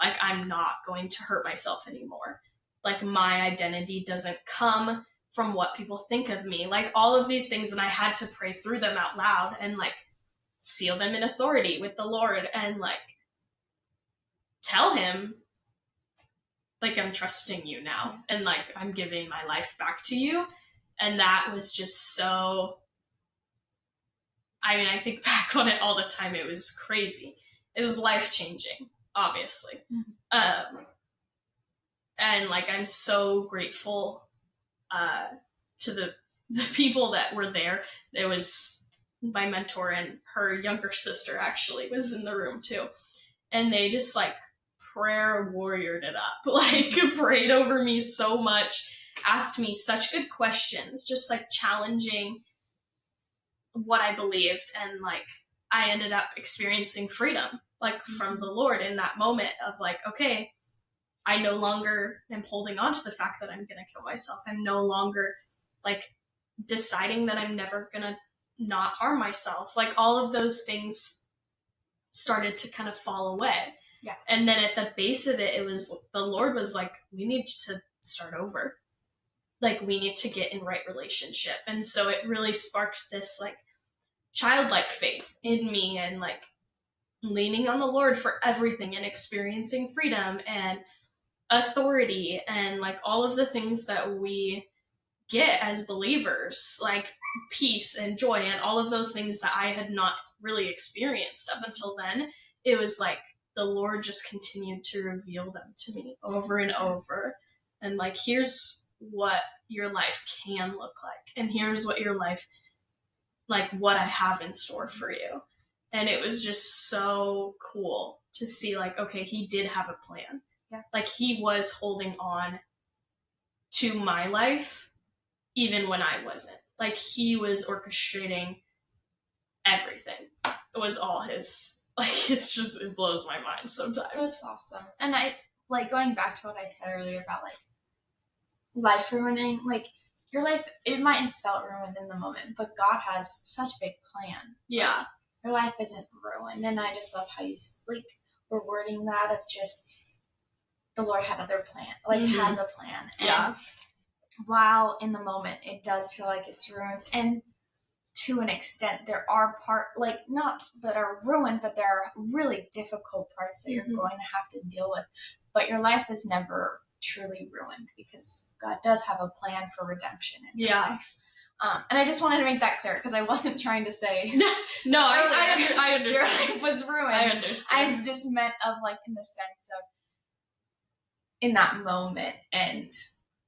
Like, I'm not going to hurt myself anymore. Like, my identity doesn't come from what people think of me. Like, all of these things. And I had to pray through them out loud and like seal them in authority with the Lord and like tell him, like, I'm trusting you now. And like, I'm giving my life back to you. And that was just so, I mean, I think back on it all the time. It was crazy. It was life-changing, obviously. And like, I'm so grateful to the people that were there. There was my mentor, and her younger sister actually was in the room too. And they just like prayer warriored it up, like prayed over me so much, asked me such good questions, just like challenging what I believed. And like, I ended up experiencing freedom, like from the Lord in that moment of like, okay, I no longer am holding on to the fact that I'm going to kill myself. I'm no longer like deciding that I'm never going to not harm myself. Like, all of those things started to kind of fall away. Yeah. And then at the base of it, it was, the Lord was like, we need to start over. Like, we need to get in right relationship. And so it really sparked this like childlike faith in me, and like leaning on the Lord for everything, and experiencing freedom and authority, and like all of the things that we get as believers, like peace and joy and all of those things that I had not really experienced up until then. It was like the Lord just continued to reveal them to me over and over. And like, here's what your life can look like. And here's what your life, like what I have in store for you. And it was just so cool to see like, okay, he did have a plan. Yeah. Like he was holding on to my life even when I wasn't. Like he was orchestrating everything. It was all his. Like, it's just, it blows my mind sometimes. That's awesome. And I, like, going back to what I said earlier about, like, life ruining, like, your life, it might have felt ruined in the moment, but God has such a big plan. Yeah. Like, your life isn't ruined. And I just love how you, like, were wording that of just, the Lord had other plan, like, has a plan. Yeah. And while in the moment it does feel like it's ruined, and to an extent, there are like, not that are ruined, but there are really difficult parts that you're going to have to deal with. But your life is never truly ruined, because God does have a plan for redemption in your life. And I just wanted to make that clear, because I wasn't trying to say no, I understand. Your life was ruined. I understand. I just meant of like in the sense of in that moment, and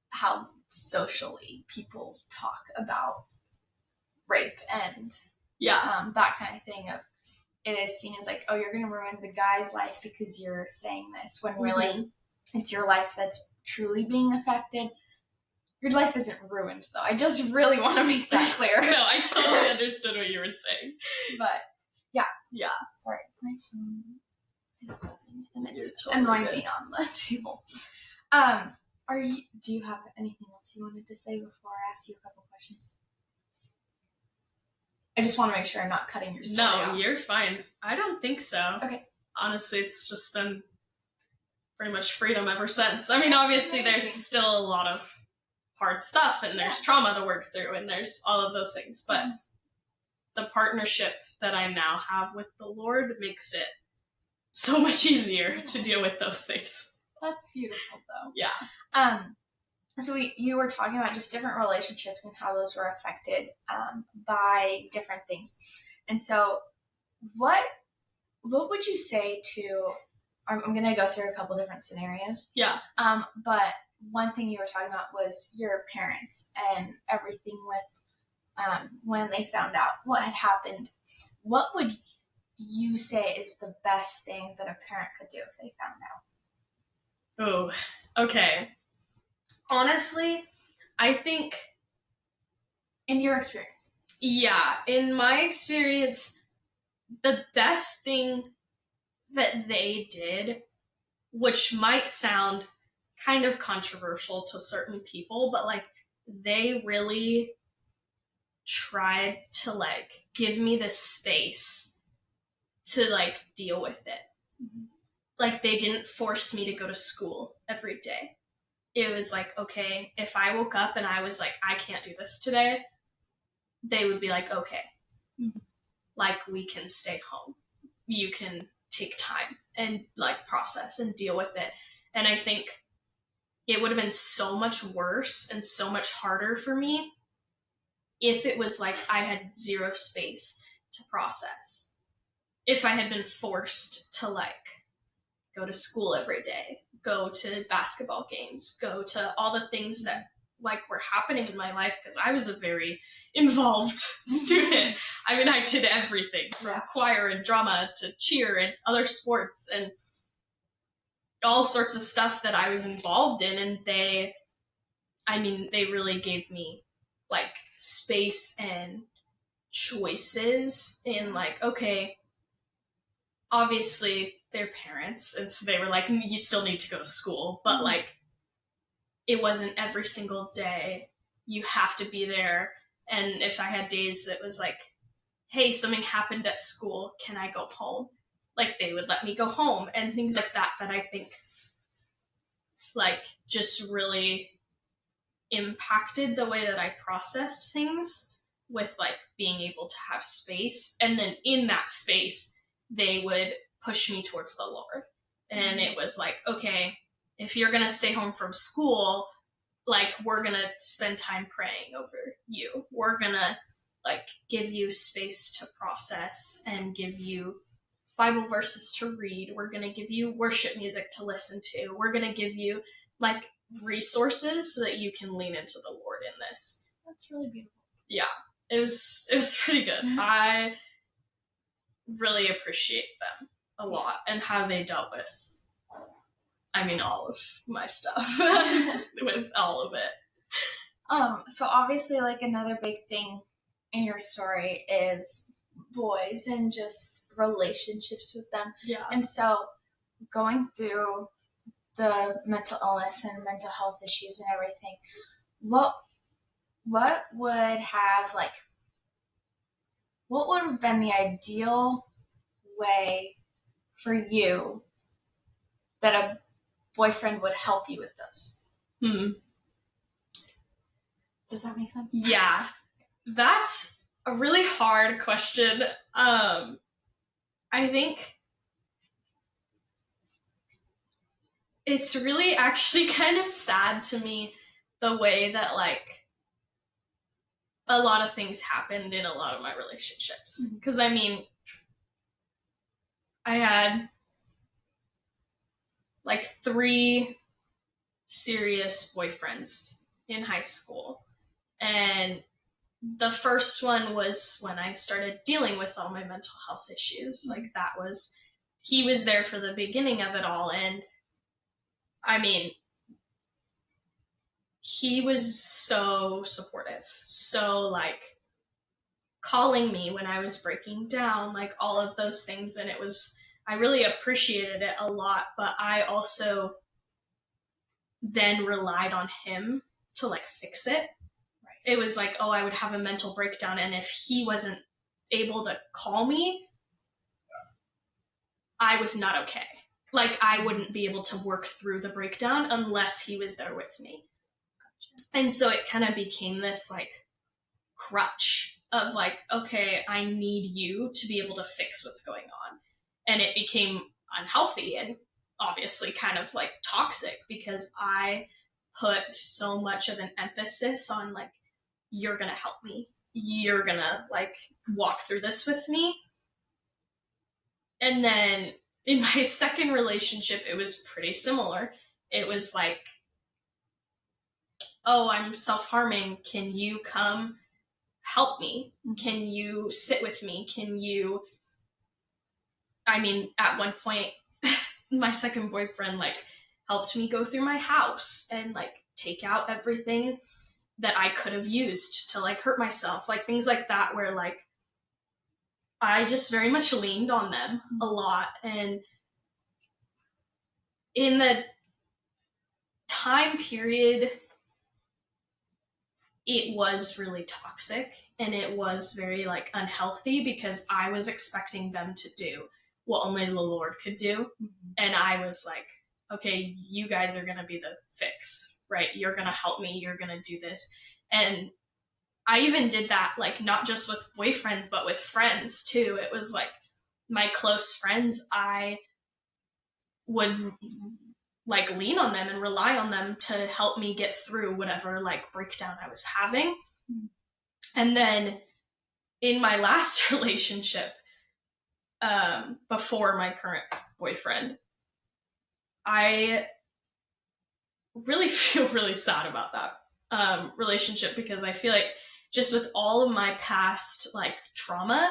how socially people talk about rape and that kind of thing, of it is seen as like, oh, you're going to ruin the guy's life because you're saying this, when really it's your life that's truly being affected. Your life isn't ruined, though. I just really want to make that clear. No, I totally understood what you were saying. But yeah. Sorry, my phone is buzzing and it's totally annoying me on the table. Do you have anything else you wanted to say before I ask you a couple questions? I just want to make sure I'm not cutting your story off. No, you're fine. I don't think so. Okay. Honestly, it's just been pretty much freedom ever since. I mean, obviously, there's still a lot of hard stuff, and there's trauma to work through, and there's all of those things. But the partnership that I now have with the Lord makes it so much easier to deal with those things. That's beautiful, though. Yeah. So you were talking about just different relationships and how those were affected by different things. And so what would you say to, I'm going to go through a couple different scenarios. Yeah. But one thing you were talking about was your parents and everything with when they found out what had happened. What would you say is the best thing that a parent could do if they found out? Oh, okay. Honestly, I think... In your experience. Yeah, in my experience, the best thing that they did, which might sound kind of controversial to certain people, but like they really tried to like give me the space to like deal with it. Like they didn't force me to go to school every day. It was like, okay, if I woke up and I was like, I can't do this today, they would be like, okay, like we can stay home. You can take time and like process and deal with it. And I think it would have been so much worse and so much harder for me if it was like I had zero space to process. If I had been forced to like go to school every day, go to basketball games, go to all the things that like were happening in my life, because I was a very involved student. I mean, I did everything from choir and drama to cheer and other sports and all sorts of stuff that I was involved in. And they really gave me like space and choices in like, okay, obviously they're parents, and so they were like, you still need to go to school, but like it wasn't every single day you have to be there. And if I had days that was like, hey, something happened at school, can I go home? like they would let me go home and things like that I think like just really impacted the way that I processed things with like being able to have space. And then in that space, they would push me towards the Lord. And it was like, okay, if you're going to stay home from school, like we're going to spend time praying over you. We're going to like give you space to process and give you Bible verses to read. We're going to give you worship music to listen to. We're going to give you like resources so that you can lean into the Lord in this. That's really beautiful. Yeah, it was pretty good. I really appreciate them a lot and how they dealt with, I mean, all of my stuff with all of it. So obviously, like another big thing in your story is boys and just relationships with them. Yeah. And so going through the mental illness and mental health issues and everything, what would have like, what would have been the ideal way for you that a boyfriend would help you with those? Does that make sense? Yeah, that's a really hard question. I think it's really actually kind of sad to me the way that like a lot of things happened in a lot of my relationships. Because I mean, I had like 3 serious boyfriends in high school. And the first one was when I started dealing with all my mental health issues. Like he was there for the beginning of it all. And I mean, he was so supportive, so like calling me when I was breaking down, like all of those things. And I really appreciated it a lot, but I also then relied on him to like fix it. Right. It was like, oh, I would have a mental breakdown, and if he wasn't able to call me, I was not okay. Like I wouldn't be able to work through the breakdown unless he was there with me. Gotcha. And so it kind of became this like crutch of like, okay, I need you to be able to fix what's going on. And it became unhealthy and obviously kind of like toxic because I put so much of an emphasis on like, you're gonna help me. You're gonna like walk through this with me. And then in my second relationship, it was pretty similar. It was like, oh, I'm self-harming. Can you come help me? Can you sit with me? I mean, at one point, my second boyfriend like helped me go through my house and like take out everything that I could have used to like hurt myself, like things like that, where like I just very much leaned on them a lot. And in the time period, it was really toxic and it was very like unhealthy because I was expecting them to do what only the Lord could do. Mm-hmm. And I was like, okay, you guys are going to be the fix, right? You're going to help me. You're going to do this. And I even did that, like not just with boyfriends, but with friends too. It was like my close friends, I would like lean on them and rely on them to help me get through whatever like breakdown I was having. And then in my last relationship, before my current boyfriend, I really feel really sad about that relationship because I feel like just with all of my past like trauma,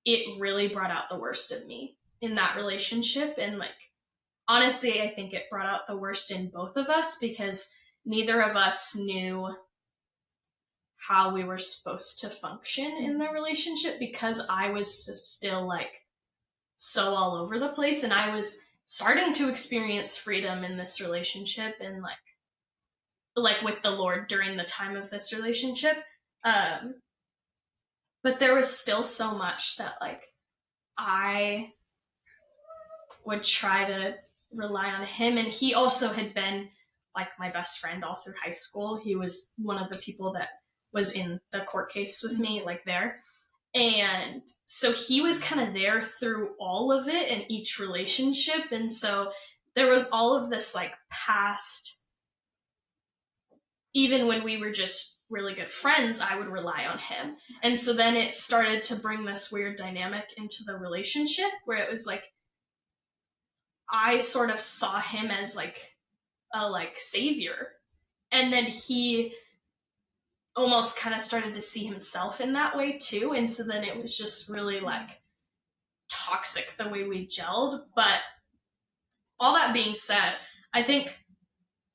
it really brought out the worst of me in that relationship. And like, honestly, I think it brought out the worst in both of us because neither of us knew how we were supposed to function in the relationship because I was still like so all over the place and I was starting to experience freedom in this relationship and like with the Lord during the time of this relationship. But there was still so much that like I would try to rely on him. And he also had been like my best friend all through high school. He was one of the people that was in the court case with me, like there. And so he was kind of there through all of it in each relationship. And so there was all of this like past, even when we were just really good friends, I would rely on him. And so then it started to bring this weird dynamic into the relationship where it was like, I sort of saw him as like a like savior. And then he almost kind of started to see himself in that way too. And so then it was just really like toxic the way we gelled. But all that being said, I think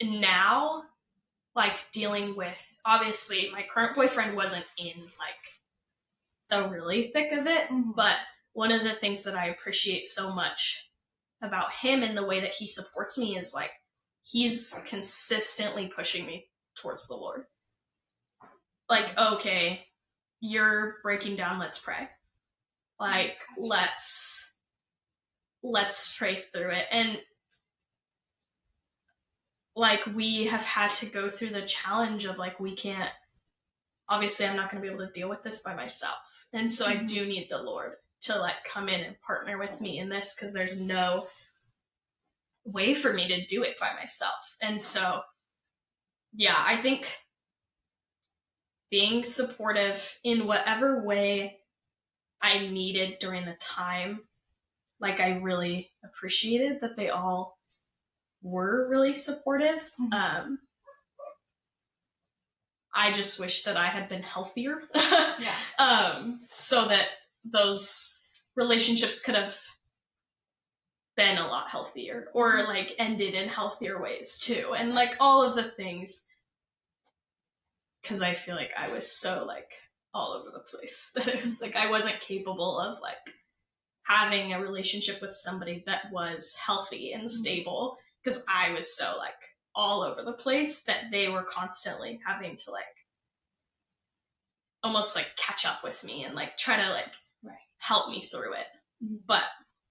now, like dealing with, obviously my current boyfriend wasn't in like the really thick of it, but one of the things that I appreciate so much about him and the way that he supports me is like he's consistently pushing me towards the Lord. Like, okay, you're breaking down, let's pray. Like, let's pray through it. And like we have had to go through the challenge of like, we can't, obviously I'm not going to be able to deal with this by myself. And so I do need the Lord to like come in and partner with me in this, because there's no way for me to do it by myself. And so, yeah, I think being supportive in whatever way I needed during the time, like I really appreciated that they all were really supportive. I just wish that I had been healthier. So that those relationships could have been a lot healthier, or like ended in healthier ways too. And like all of the things, because I feel like I was so like all over the place that it was like I wasn't capable of like having a relationship with somebody that was healthy and stable, because I was so like all over the place that they were constantly having to like almost like catch up with me and like try to like help me through it. But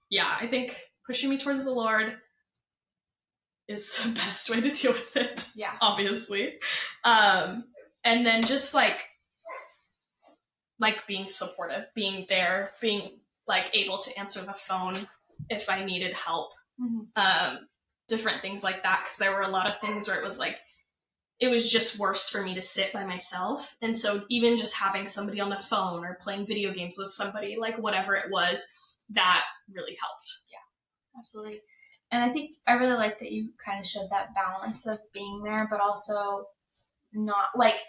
yeah, I think pushing me towards the Lord is the best way to deal with it. Yeah, obviously. And then just like being supportive, being there, being like able to answer the phone if I needed help. Different things like that, because there were a lot of things where it was like it was just worse for me to sit by myself. And so even just having somebody on the phone or playing video games with somebody, like whatever it was, that really helped. Yeah, absolutely. And I think I really like that you kind of showed that balance of being there, but also not like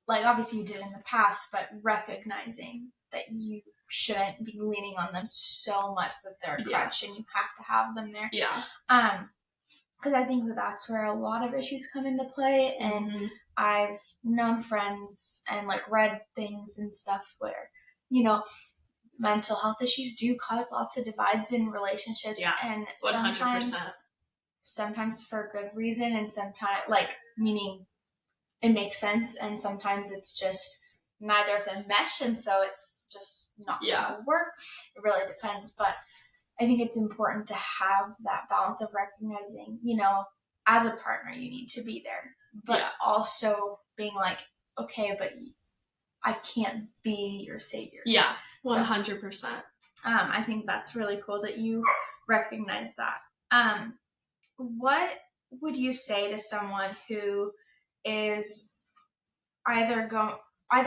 obviously you did in the past, but recognizing that you shouldn't be leaning on them so much that they're a crutch and you have to have them there. Yeah. Because I think that that's where a lot of issues come into play. And I've known friends and like read things and stuff where, you know, mental health issues do cause lots of divides in relationships. Yeah, and 100%. Sometimes for good reason, and sometimes like meaning it makes sense, and sometimes it's just neither of them mesh, and so it's just not gonna work. It really depends, but I think it's important to have that balance of recognizing, you know, as a partner you need to be there, but also being like, okay, but I can't be your savior. Yeah, 100%. So, I think that's really cool that you recognize that. What would you say to someone who is either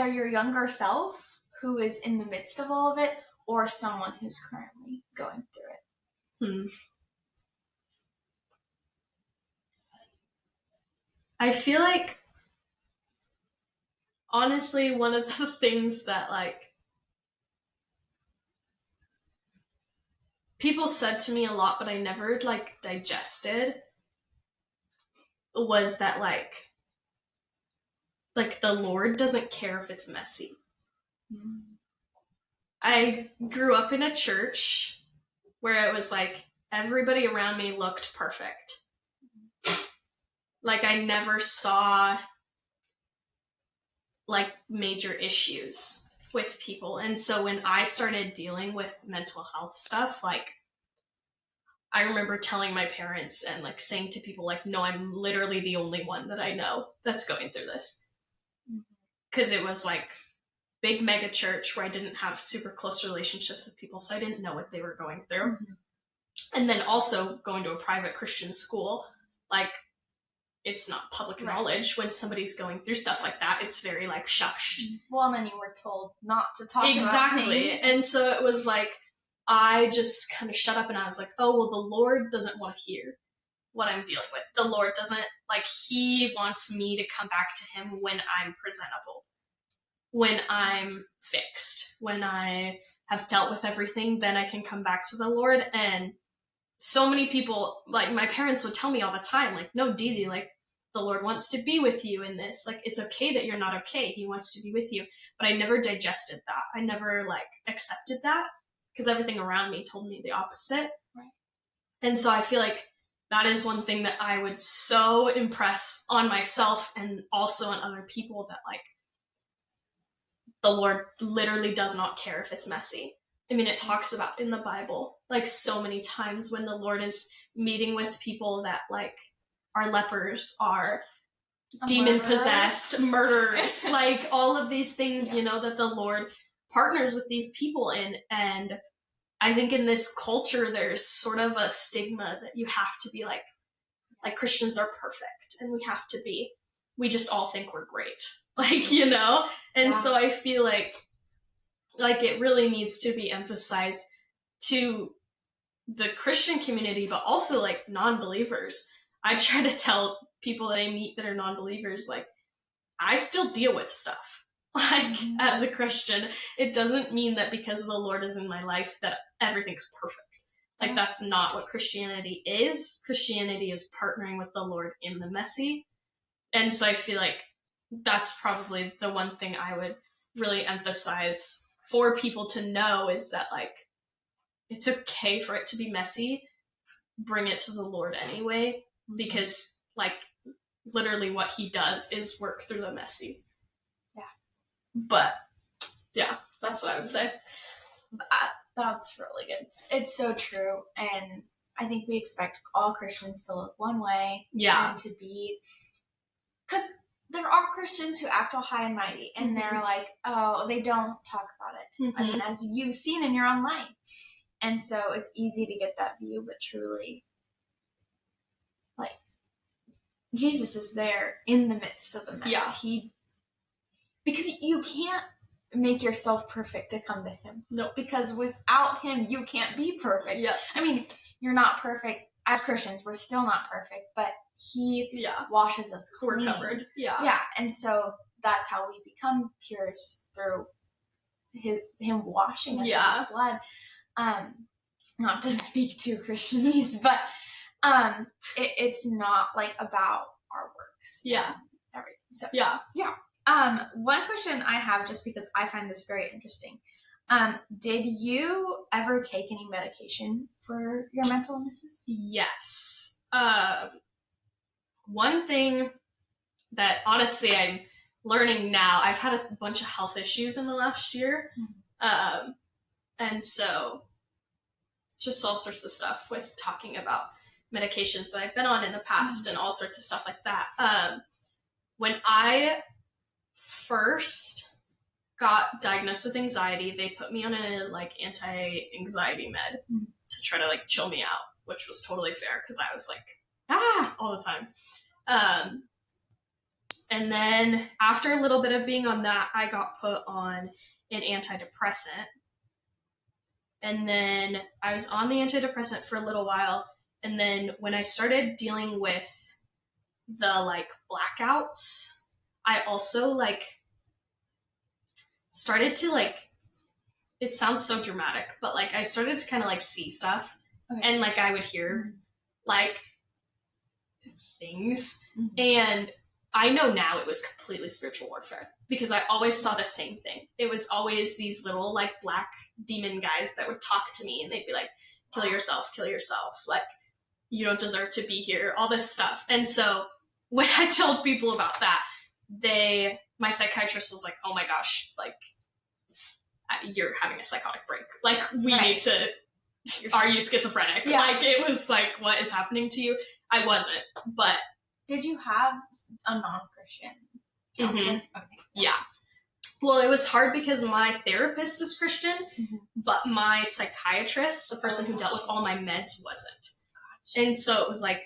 your younger self who is in the midst of all of it, or someone who's currently going through it? I feel like, honestly, one of the things that like people said to me a lot, but I never like digested, was that like the Lord doesn't care if it's messy. I grew up in a church where it was like everybody around me looked perfect. Like I never saw like major issues with people. And so when I started dealing with mental health stuff, like I remember telling my parents and like saying to people like, no, I'm literally the only one that I know that's going through this. Because it was like big mega church where I didn't have super close relationships with people, so I didn't know what they were going through. Mm-hmm. And then also going to a private Christian school, like, it's not public knowledge when somebody's going through stuff like that. It's very like shushed. Well, and then you were told not to talk exactly. about things. And so it was like, I just kind of shut up and I was like, oh, well, the Lord doesn't want to hear what I'm dealing with. The Lord doesn't, like, he wants me to come back to him when I'm presentable, when I'm fixed, when I have dealt with everything, then I can come back to the Lord. And so many people, like my parents would tell me all the time, like, no, Deezy, like, the Lord wants to be with you in this. Like, it's okay that you're not okay. He wants to be with you. But I never digested that. I never, like, accepted that because everything around me told me the opposite. Right. And so I feel like that is one thing that I would so impress on myself and also on other people, that, like, the Lord literally does not care if it's messy. I mean, it talks about in the Bible, like, so many times when the Lord is meeting with people that, like, are lepers, are demon-possessed, murderers, like, all of these things, you know, that the Lord partners with these people in. And I think in this culture, there's sort of a stigma that you have to be like Christians are perfect, and we just all think we're great, like, you know? And so I feel like it really needs to be emphasized to the Christian community, but also, like, non-believers. I try to tell people that I meet that are non-believers, like, I still deal with stuff. Like, as a Christian, it doesn't mean that because the Lord is in my life that everything's perfect. Like, that's not what Christianity is. Christianity is partnering with the Lord in the messy. And so I feel like that's probably the one thing I would really emphasize for people to know, is that, like, it's okay for it to be messy. Bring it to the Lord anyway, because, like, literally what he does is work through the messy. Yeah. But, yeah, that's what I would say. That's really good. It's so true. And I think we expect all Christians to look one way. Yeah. And to be... Because there are Christians who act all high and mighty, and they're like, oh, they don't talk about it. I mean, as you've seen in your own life. And so it's easy to get that view, but truly, like, Jesus is there in the midst of the mess. Yeah. Because you can't make yourself perfect to come to him. No. Because without him, you can't be perfect. Yeah. I mean, you're not perfect. As Christians, we're still not perfect, but he washes us clean. We're covered. Yeah. Yeah. And so that's how we become pure, through him washing us with his blood. Not to speak too Christianese, but it's not, like, about our works. Yeah. Everything. So yeah. One question I have, just because I find this very interesting. Did you ever take any medication for your mental illnesses? Yes. One thing that honestly I'm learning now, I've had a bunch of health issues in the last year. And so just all sorts of stuff with talking about medications that I've been on in the past and all sorts of stuff like that. When I first got diagnosed with anxiety, they put me on a, like, anti-anxiety med to try to, like, chill me out, which was totally fair because I was like, all the time. And then after a little bit of being on that, I got put on an antidepressant. And then I was on the antidepressant for a little while. And then when I started dealing with the, like, blackouts, I also, like, started to, like, it sounds so dramatic, but, like, I started to kind of, like, see stuff. Okay. And, like, I would hear, like, things. And I know now it was completely spiritual warfare, because I always saw the same thing. It was always these little, like, black demon guys that would talk to me, and they'd be like, kill yourself, like, you don't deserve to be here, all this stuff. And so when I told people about that, my psychiatrist was like, oh my gosh, like, you're having a psychotic break. Like, we need to are you schizophrenic? Yeah. Like, it was like, what is happening to you? I wasn't, but... Did you have a non-Christian counselor? Mm-hmm. Okay. Yeah. Well, it was hard because my therapist was Christian, but my psychiatrist, the person who dealt with all my meds, wasn't. And so it was like,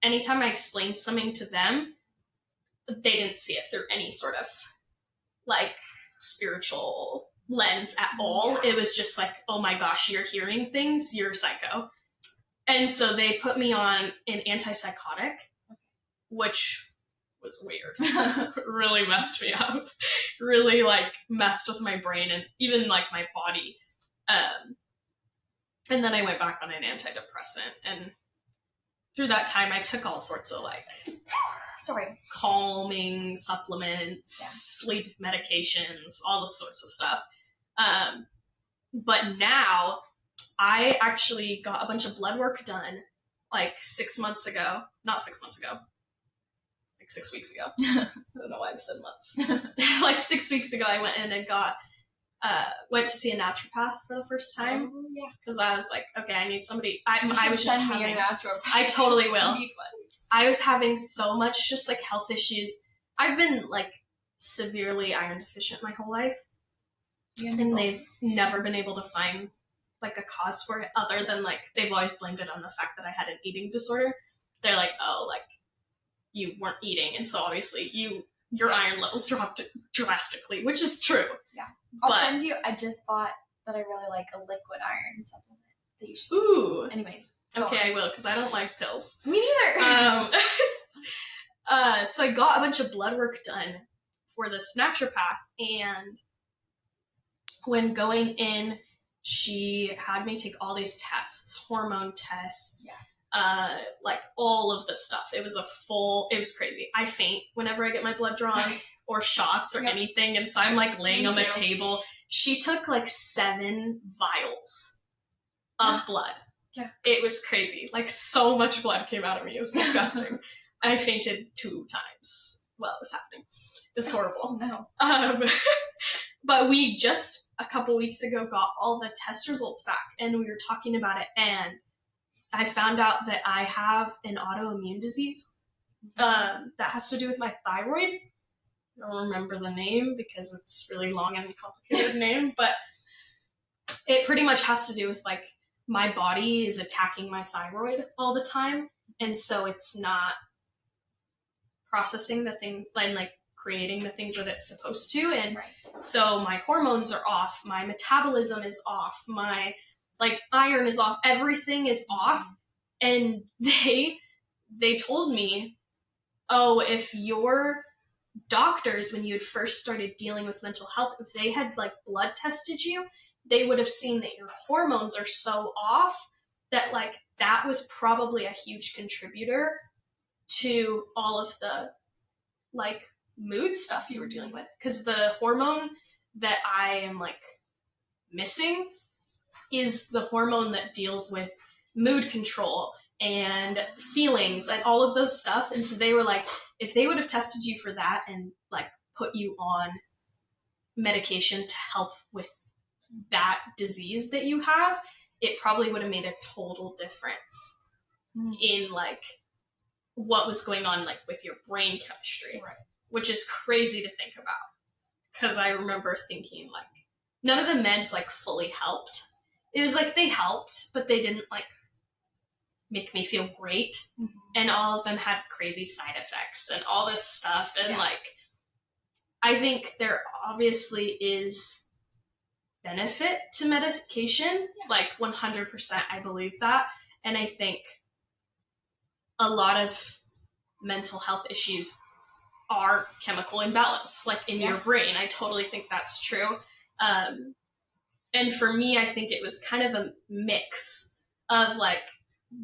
anytime I explained something to them, they didn't see it through any sort of, like, spiritual lens at all. Yeah. It was just like, oh my gosh, you're hearing things, you're psycho. And so they put me on an antipsychotic, which was weird. Really messed me up. Really, like, messed with my brain and even, like, my body. And then I went back on an antidepressant, and through that time I took all sorts of, like, calming supplements, sleep medications, all the sorts of stuff. But now I actually got a bunch of blood work done like 6 months ago. Not 6 months ago. Like 6 weeks ago. I don't know why I've said months. Like 6 weeks ago I went in and went to see a naturopath for the first time. Because I was like, okay, I need somebody. I was just having... I totally will. I was having so much just like health issues. I've been like severely iron deficient my whole life. And they've never been able to find like a cause for it other than like they've always blamed it on the fact that I had an eating disorder. They're like, oh, like you weren't eating, and so obviously your iron levels dropped drastically, which is true. Yeah. I'll send you, I just bought that I really like a liquid iron supplement that you should take. Ooh. Anyways. Okay, I will, because I don't like pills. Me neither. So I got a bunch of blood work done for this naturopath, and when going in, she had me take all these tests, hormone tests, like all of the stuff. It was crazy. I faint whenever I get my blood drawn or shots or anything. And so I'm like laying on the table. She took like 7 vials of blood. Yeah. It was crazy. Like so much blood came out of me. It was disgusting. I fainted 2 times while it was happening. It was horrible. No. But we just a couple weeks ago got all the test results back, and we were talking about it, and I found out that I have an autoimmune disease that has to do with my thyroid. I don't remember the name because it's really long and complicated name, but it pretty much has to do with like my body is attacking my thyroid all the time, and so it's not processing the thing and like creating the things that it's supposed to, and so my hormones are off, my metabolism is off, my like iron is off, everything is off. And they told me, oh, if your doctors, when you had first started dealing with mental health, if they had like blood tested you, they would have seen that your hormones are so off that like that was probably a huge contributor to all of the like mood stuff you were dealing with. Because the hormone that I am like missing is the hormone that deals with mood control and feelings and all of those stuff. And so they were like, if they would have tested you for that and like put you on medication to help with that disease that you have, it probably would have made a total difference in like what was going on like with your brain chemistry, which is crazy to think about. Because I remember thinking like none of the meds like fully helped. It was like they helped, but they didn't like make me feel great. And all of them had crazy side effects and all this stuff. And like, I think there obviously is benefit to medication, like 100%, I believe that. And I think a lot of mental health issues are chemical imbalance, like in your brain. I totally think that's true. And for me, I think it was kind of a mix of like,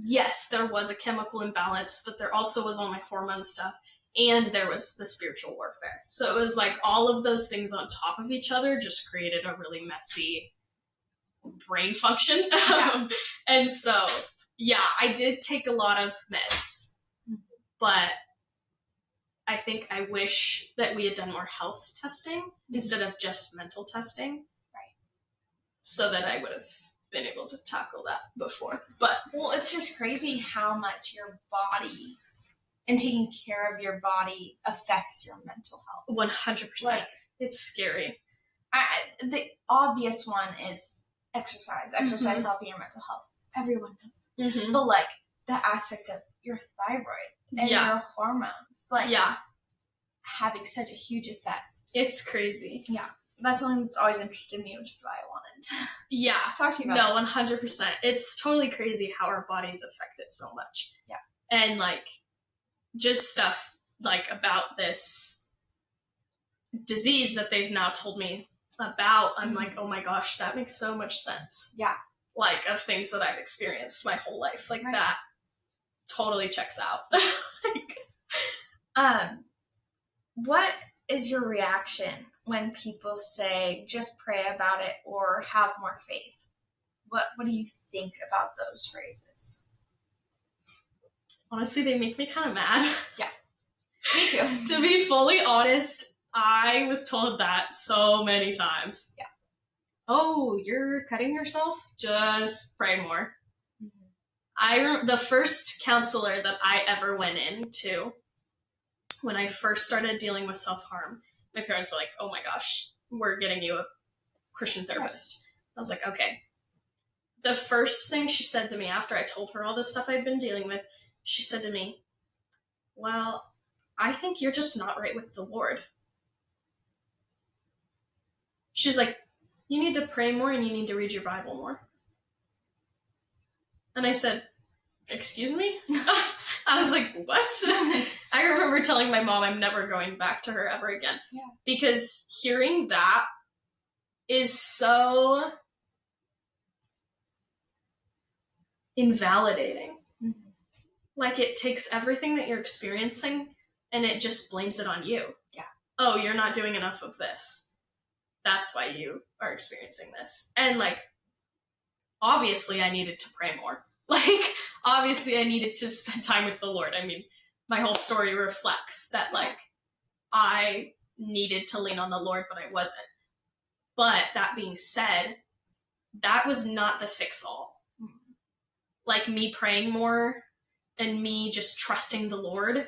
yes, there was a chemical imbalance, but there also was all my hormone stuff, and there was the spiritual warfare. So it was like all of those things on top of each other just created a really messy brain function. And so, yeah, I did take a lot of meds, but I think I wish that we had done more health testing instead of just mental testing. So that I would have been able to tackle that before. But well, it's just crazy how much your body and taking care of your body affects your mental health. 100%. Like, it's scary. The obvious one is exercise. Exercise helping your mental health. Everyone knows that. But like the aspect of your thyroid and your hormones, like having such a huge effect. It's crazy. Yeah. That's something that's always interested me, which is why I wanted to talk to you about it. 100%. It's totally crazy how our bodies affect it so much. Yeah. And like just stuff like about this disease that they've now told me about, I'm like, oh my gosh, that makes so much sense. Yeah. Like of things that I've experienced my whole life. Like that totally checks out. What is your reaction when people say just pray about it or have more faith? What do you think about those phrases? Honestly, they make me kind of mad. Yeah. Me too. To be fully honest, I was told that so many times. Yeah. Oh, you're cutting yourself? Just pray more. The first counselor that I ever went into when I first started dealing with self-harm, my parents were like, oh my gosh, we're getting you a Christian therapist. I was like, okay. The first thing she said to me after I told her all the stuff I'd been dealing with, she said to me, well, I think you're just not right with the Lord. She's like, you need to pray more and you need to read your Bible more. And I said, excuse me? I was like, what? I remember telling my mom I'm never going back to her ever again. Yeah. Because hearing that is so invalidating. Like it takes everything that you're experiencing and it just blames it on you. Yeah. Oh, you're not doing enough of this. That's why you are experiencing this. And like, obviously I needed to pray more. Like, obviously I needed to spend time with the Lord. I mean, my whole story reflects that, like, I needed to lean on the Lord, but I wasn't. But that being said, that was not the fix-all. Like, me praying more and me just trusting the Lord.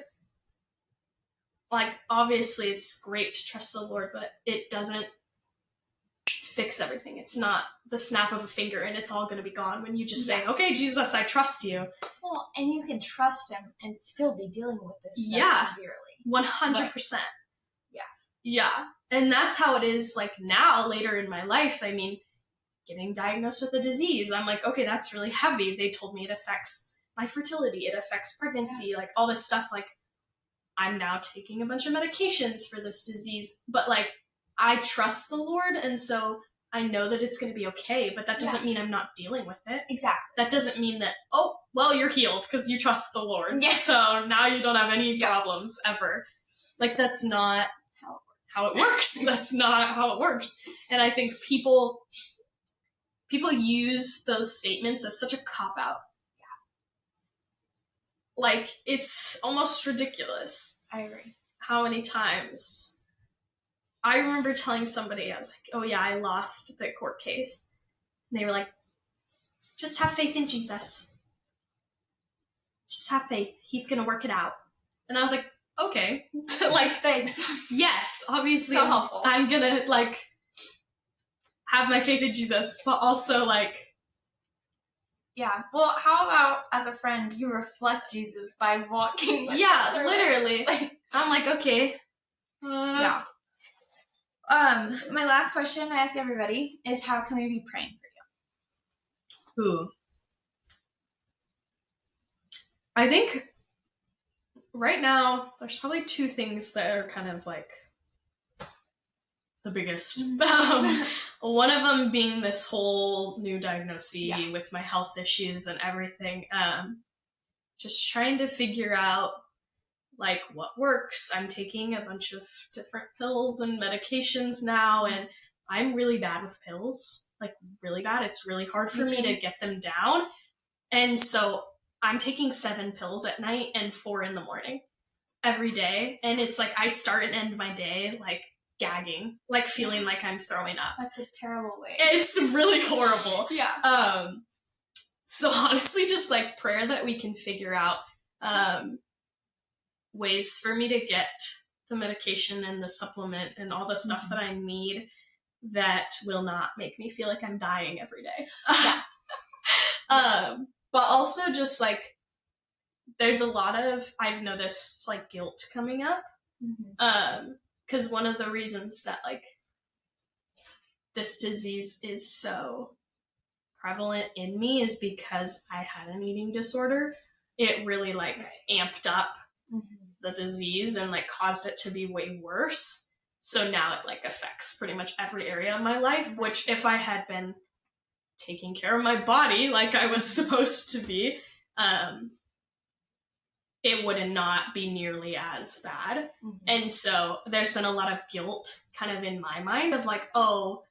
Like, obviously it's great to trust the Lord, but it doesn't fix everything. It's not the snap of a finger and it's all going to be gone when you just say, okay, Jesus, I trust you. Well, and you can trust him and still be dealing with this stuff severely. 100%. Like, yeah. And that's how it is, like, now, later in my life. I mean, getting diagnosed with a disease, I'm like, okay, that's really heavy. They told me it affects my fertility, it affects pregnancy, like, all this stuff. Like, I'm now taking a bunch of medications for this disease, but, like, I trust the Lord, and so I know that it's going to be okay, but that doesn't mean I'm not dealing with it. Exactly. That doesn't mean that, oh, well, you're healed because you trust the Lord. Yeah. So now you don't have any problems ever. Like, that's not how it works. That's not how it works. And I think people use those statements as such a cop-out. Yeah. Like, it's almost ridiculous. I agree. How many times... I remember telling somebody, I was like, oh yeah, I lost the court case. And they were like, just have faith in Jesus. Just have faith. He's going to work it out. And I was like, okay. Like, thanks. Yes, obviously. So helpful. I'm going to, like, have my faith in Jesus, but also, like... Yeah. Well, how about, as a friend, you reflect Jesus by walking with literally. I'm like, okay. Yeah. My last question I ask everybody is, how can we be praying for you? Ooh. I think right now there's probably two things that are kind of like the biggest. One of them being this whole new diagnosis with my health issues and everything. Just trying to figure out, like, what works. I'm taking a bunch of different pills and medications now, and I'm really bad with pills. Like, really bad. It's really hard for me to get them down. And so I'm taking 7 pills at night and 4 in the morning every day. And it's like I start and end my day, like, gagging, like feeling like I'm throwing up. That's a terrible way. It's really horrible. Yeah. So honestly, just like prayer that we can figure out ways for me to get the medication and the supplement and all the stuff that I need that will not make me feel like I'm dying every day. Yeah. But also just like, there's a lot of, I've noticed like guilt coming up. Because one of the reasons that like this disease is so prevalent in me is because I had an eating disorder. It really like amped up the disease and like caused it to be way worse. So now it like affects pretty much every area of my life, which if I had been taking care of my body like I was supposed to be, it would not be nearly as bad. And so there's been a lot of guilt kind of in my mind of like, oh,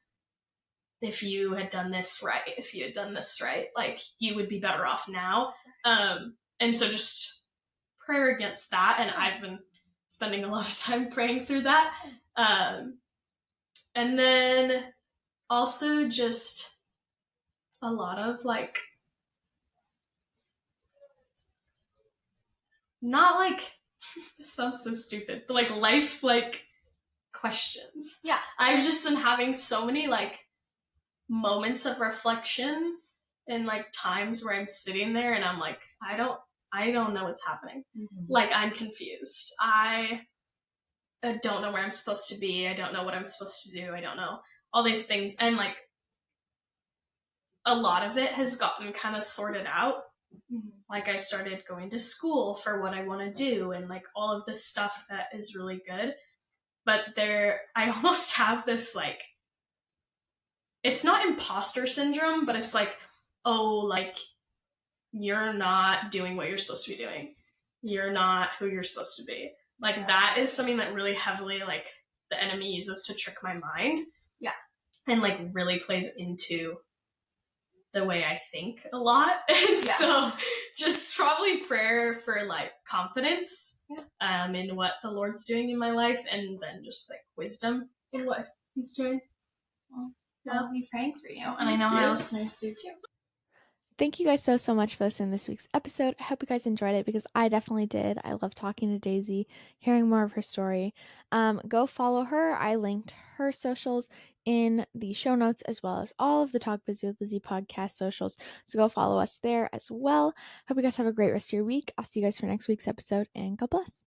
if you had done this right, like you would be better off now. And so just prayer against that. And I've been spending a lot of time praying through that. And then also just a lot of like, not like, this sounds so stupid, but like life, like questions. Yeah. I've just been having so many like moments of reflection and like times where I'm sitting there and I'm like, I don't know what's happening. Like I'm confused. I don't know where I'm supposed to be. I don't know what I'm supposed to do. I don't know all these things. And like a lot of it has gotten kind of sorted out. Like I started going to school for what I want to do and like all of this stuff that is really good. But I almost have this like, it's not imposter syndrome, but it's like, oh, like you're not doing what you're supposed to be doing. You're not who you're supposed to be. Like that is something that really heavily like the enemy uses to trick my mind. Yeah. And like really plays into the way I think a lot. And so just probably prayer for like confidence in what the Lord's doing in my life, and then just like wisdom in what he's doing. I'll be praying for you. And I know my listeners do too. Thank you guys so much for listening to this week's episode. I hope you guys enjoyed it because I definitely did. I love talking to Daisy, hearing more of her story. Go follow her. I linked her socials in the show notes as well as all of the Talk Busy with Lizzy podcast socials. So go follow us there as well. Hope you guys have a great rest of your week. I'll see you guys for next week's episode, and God bless.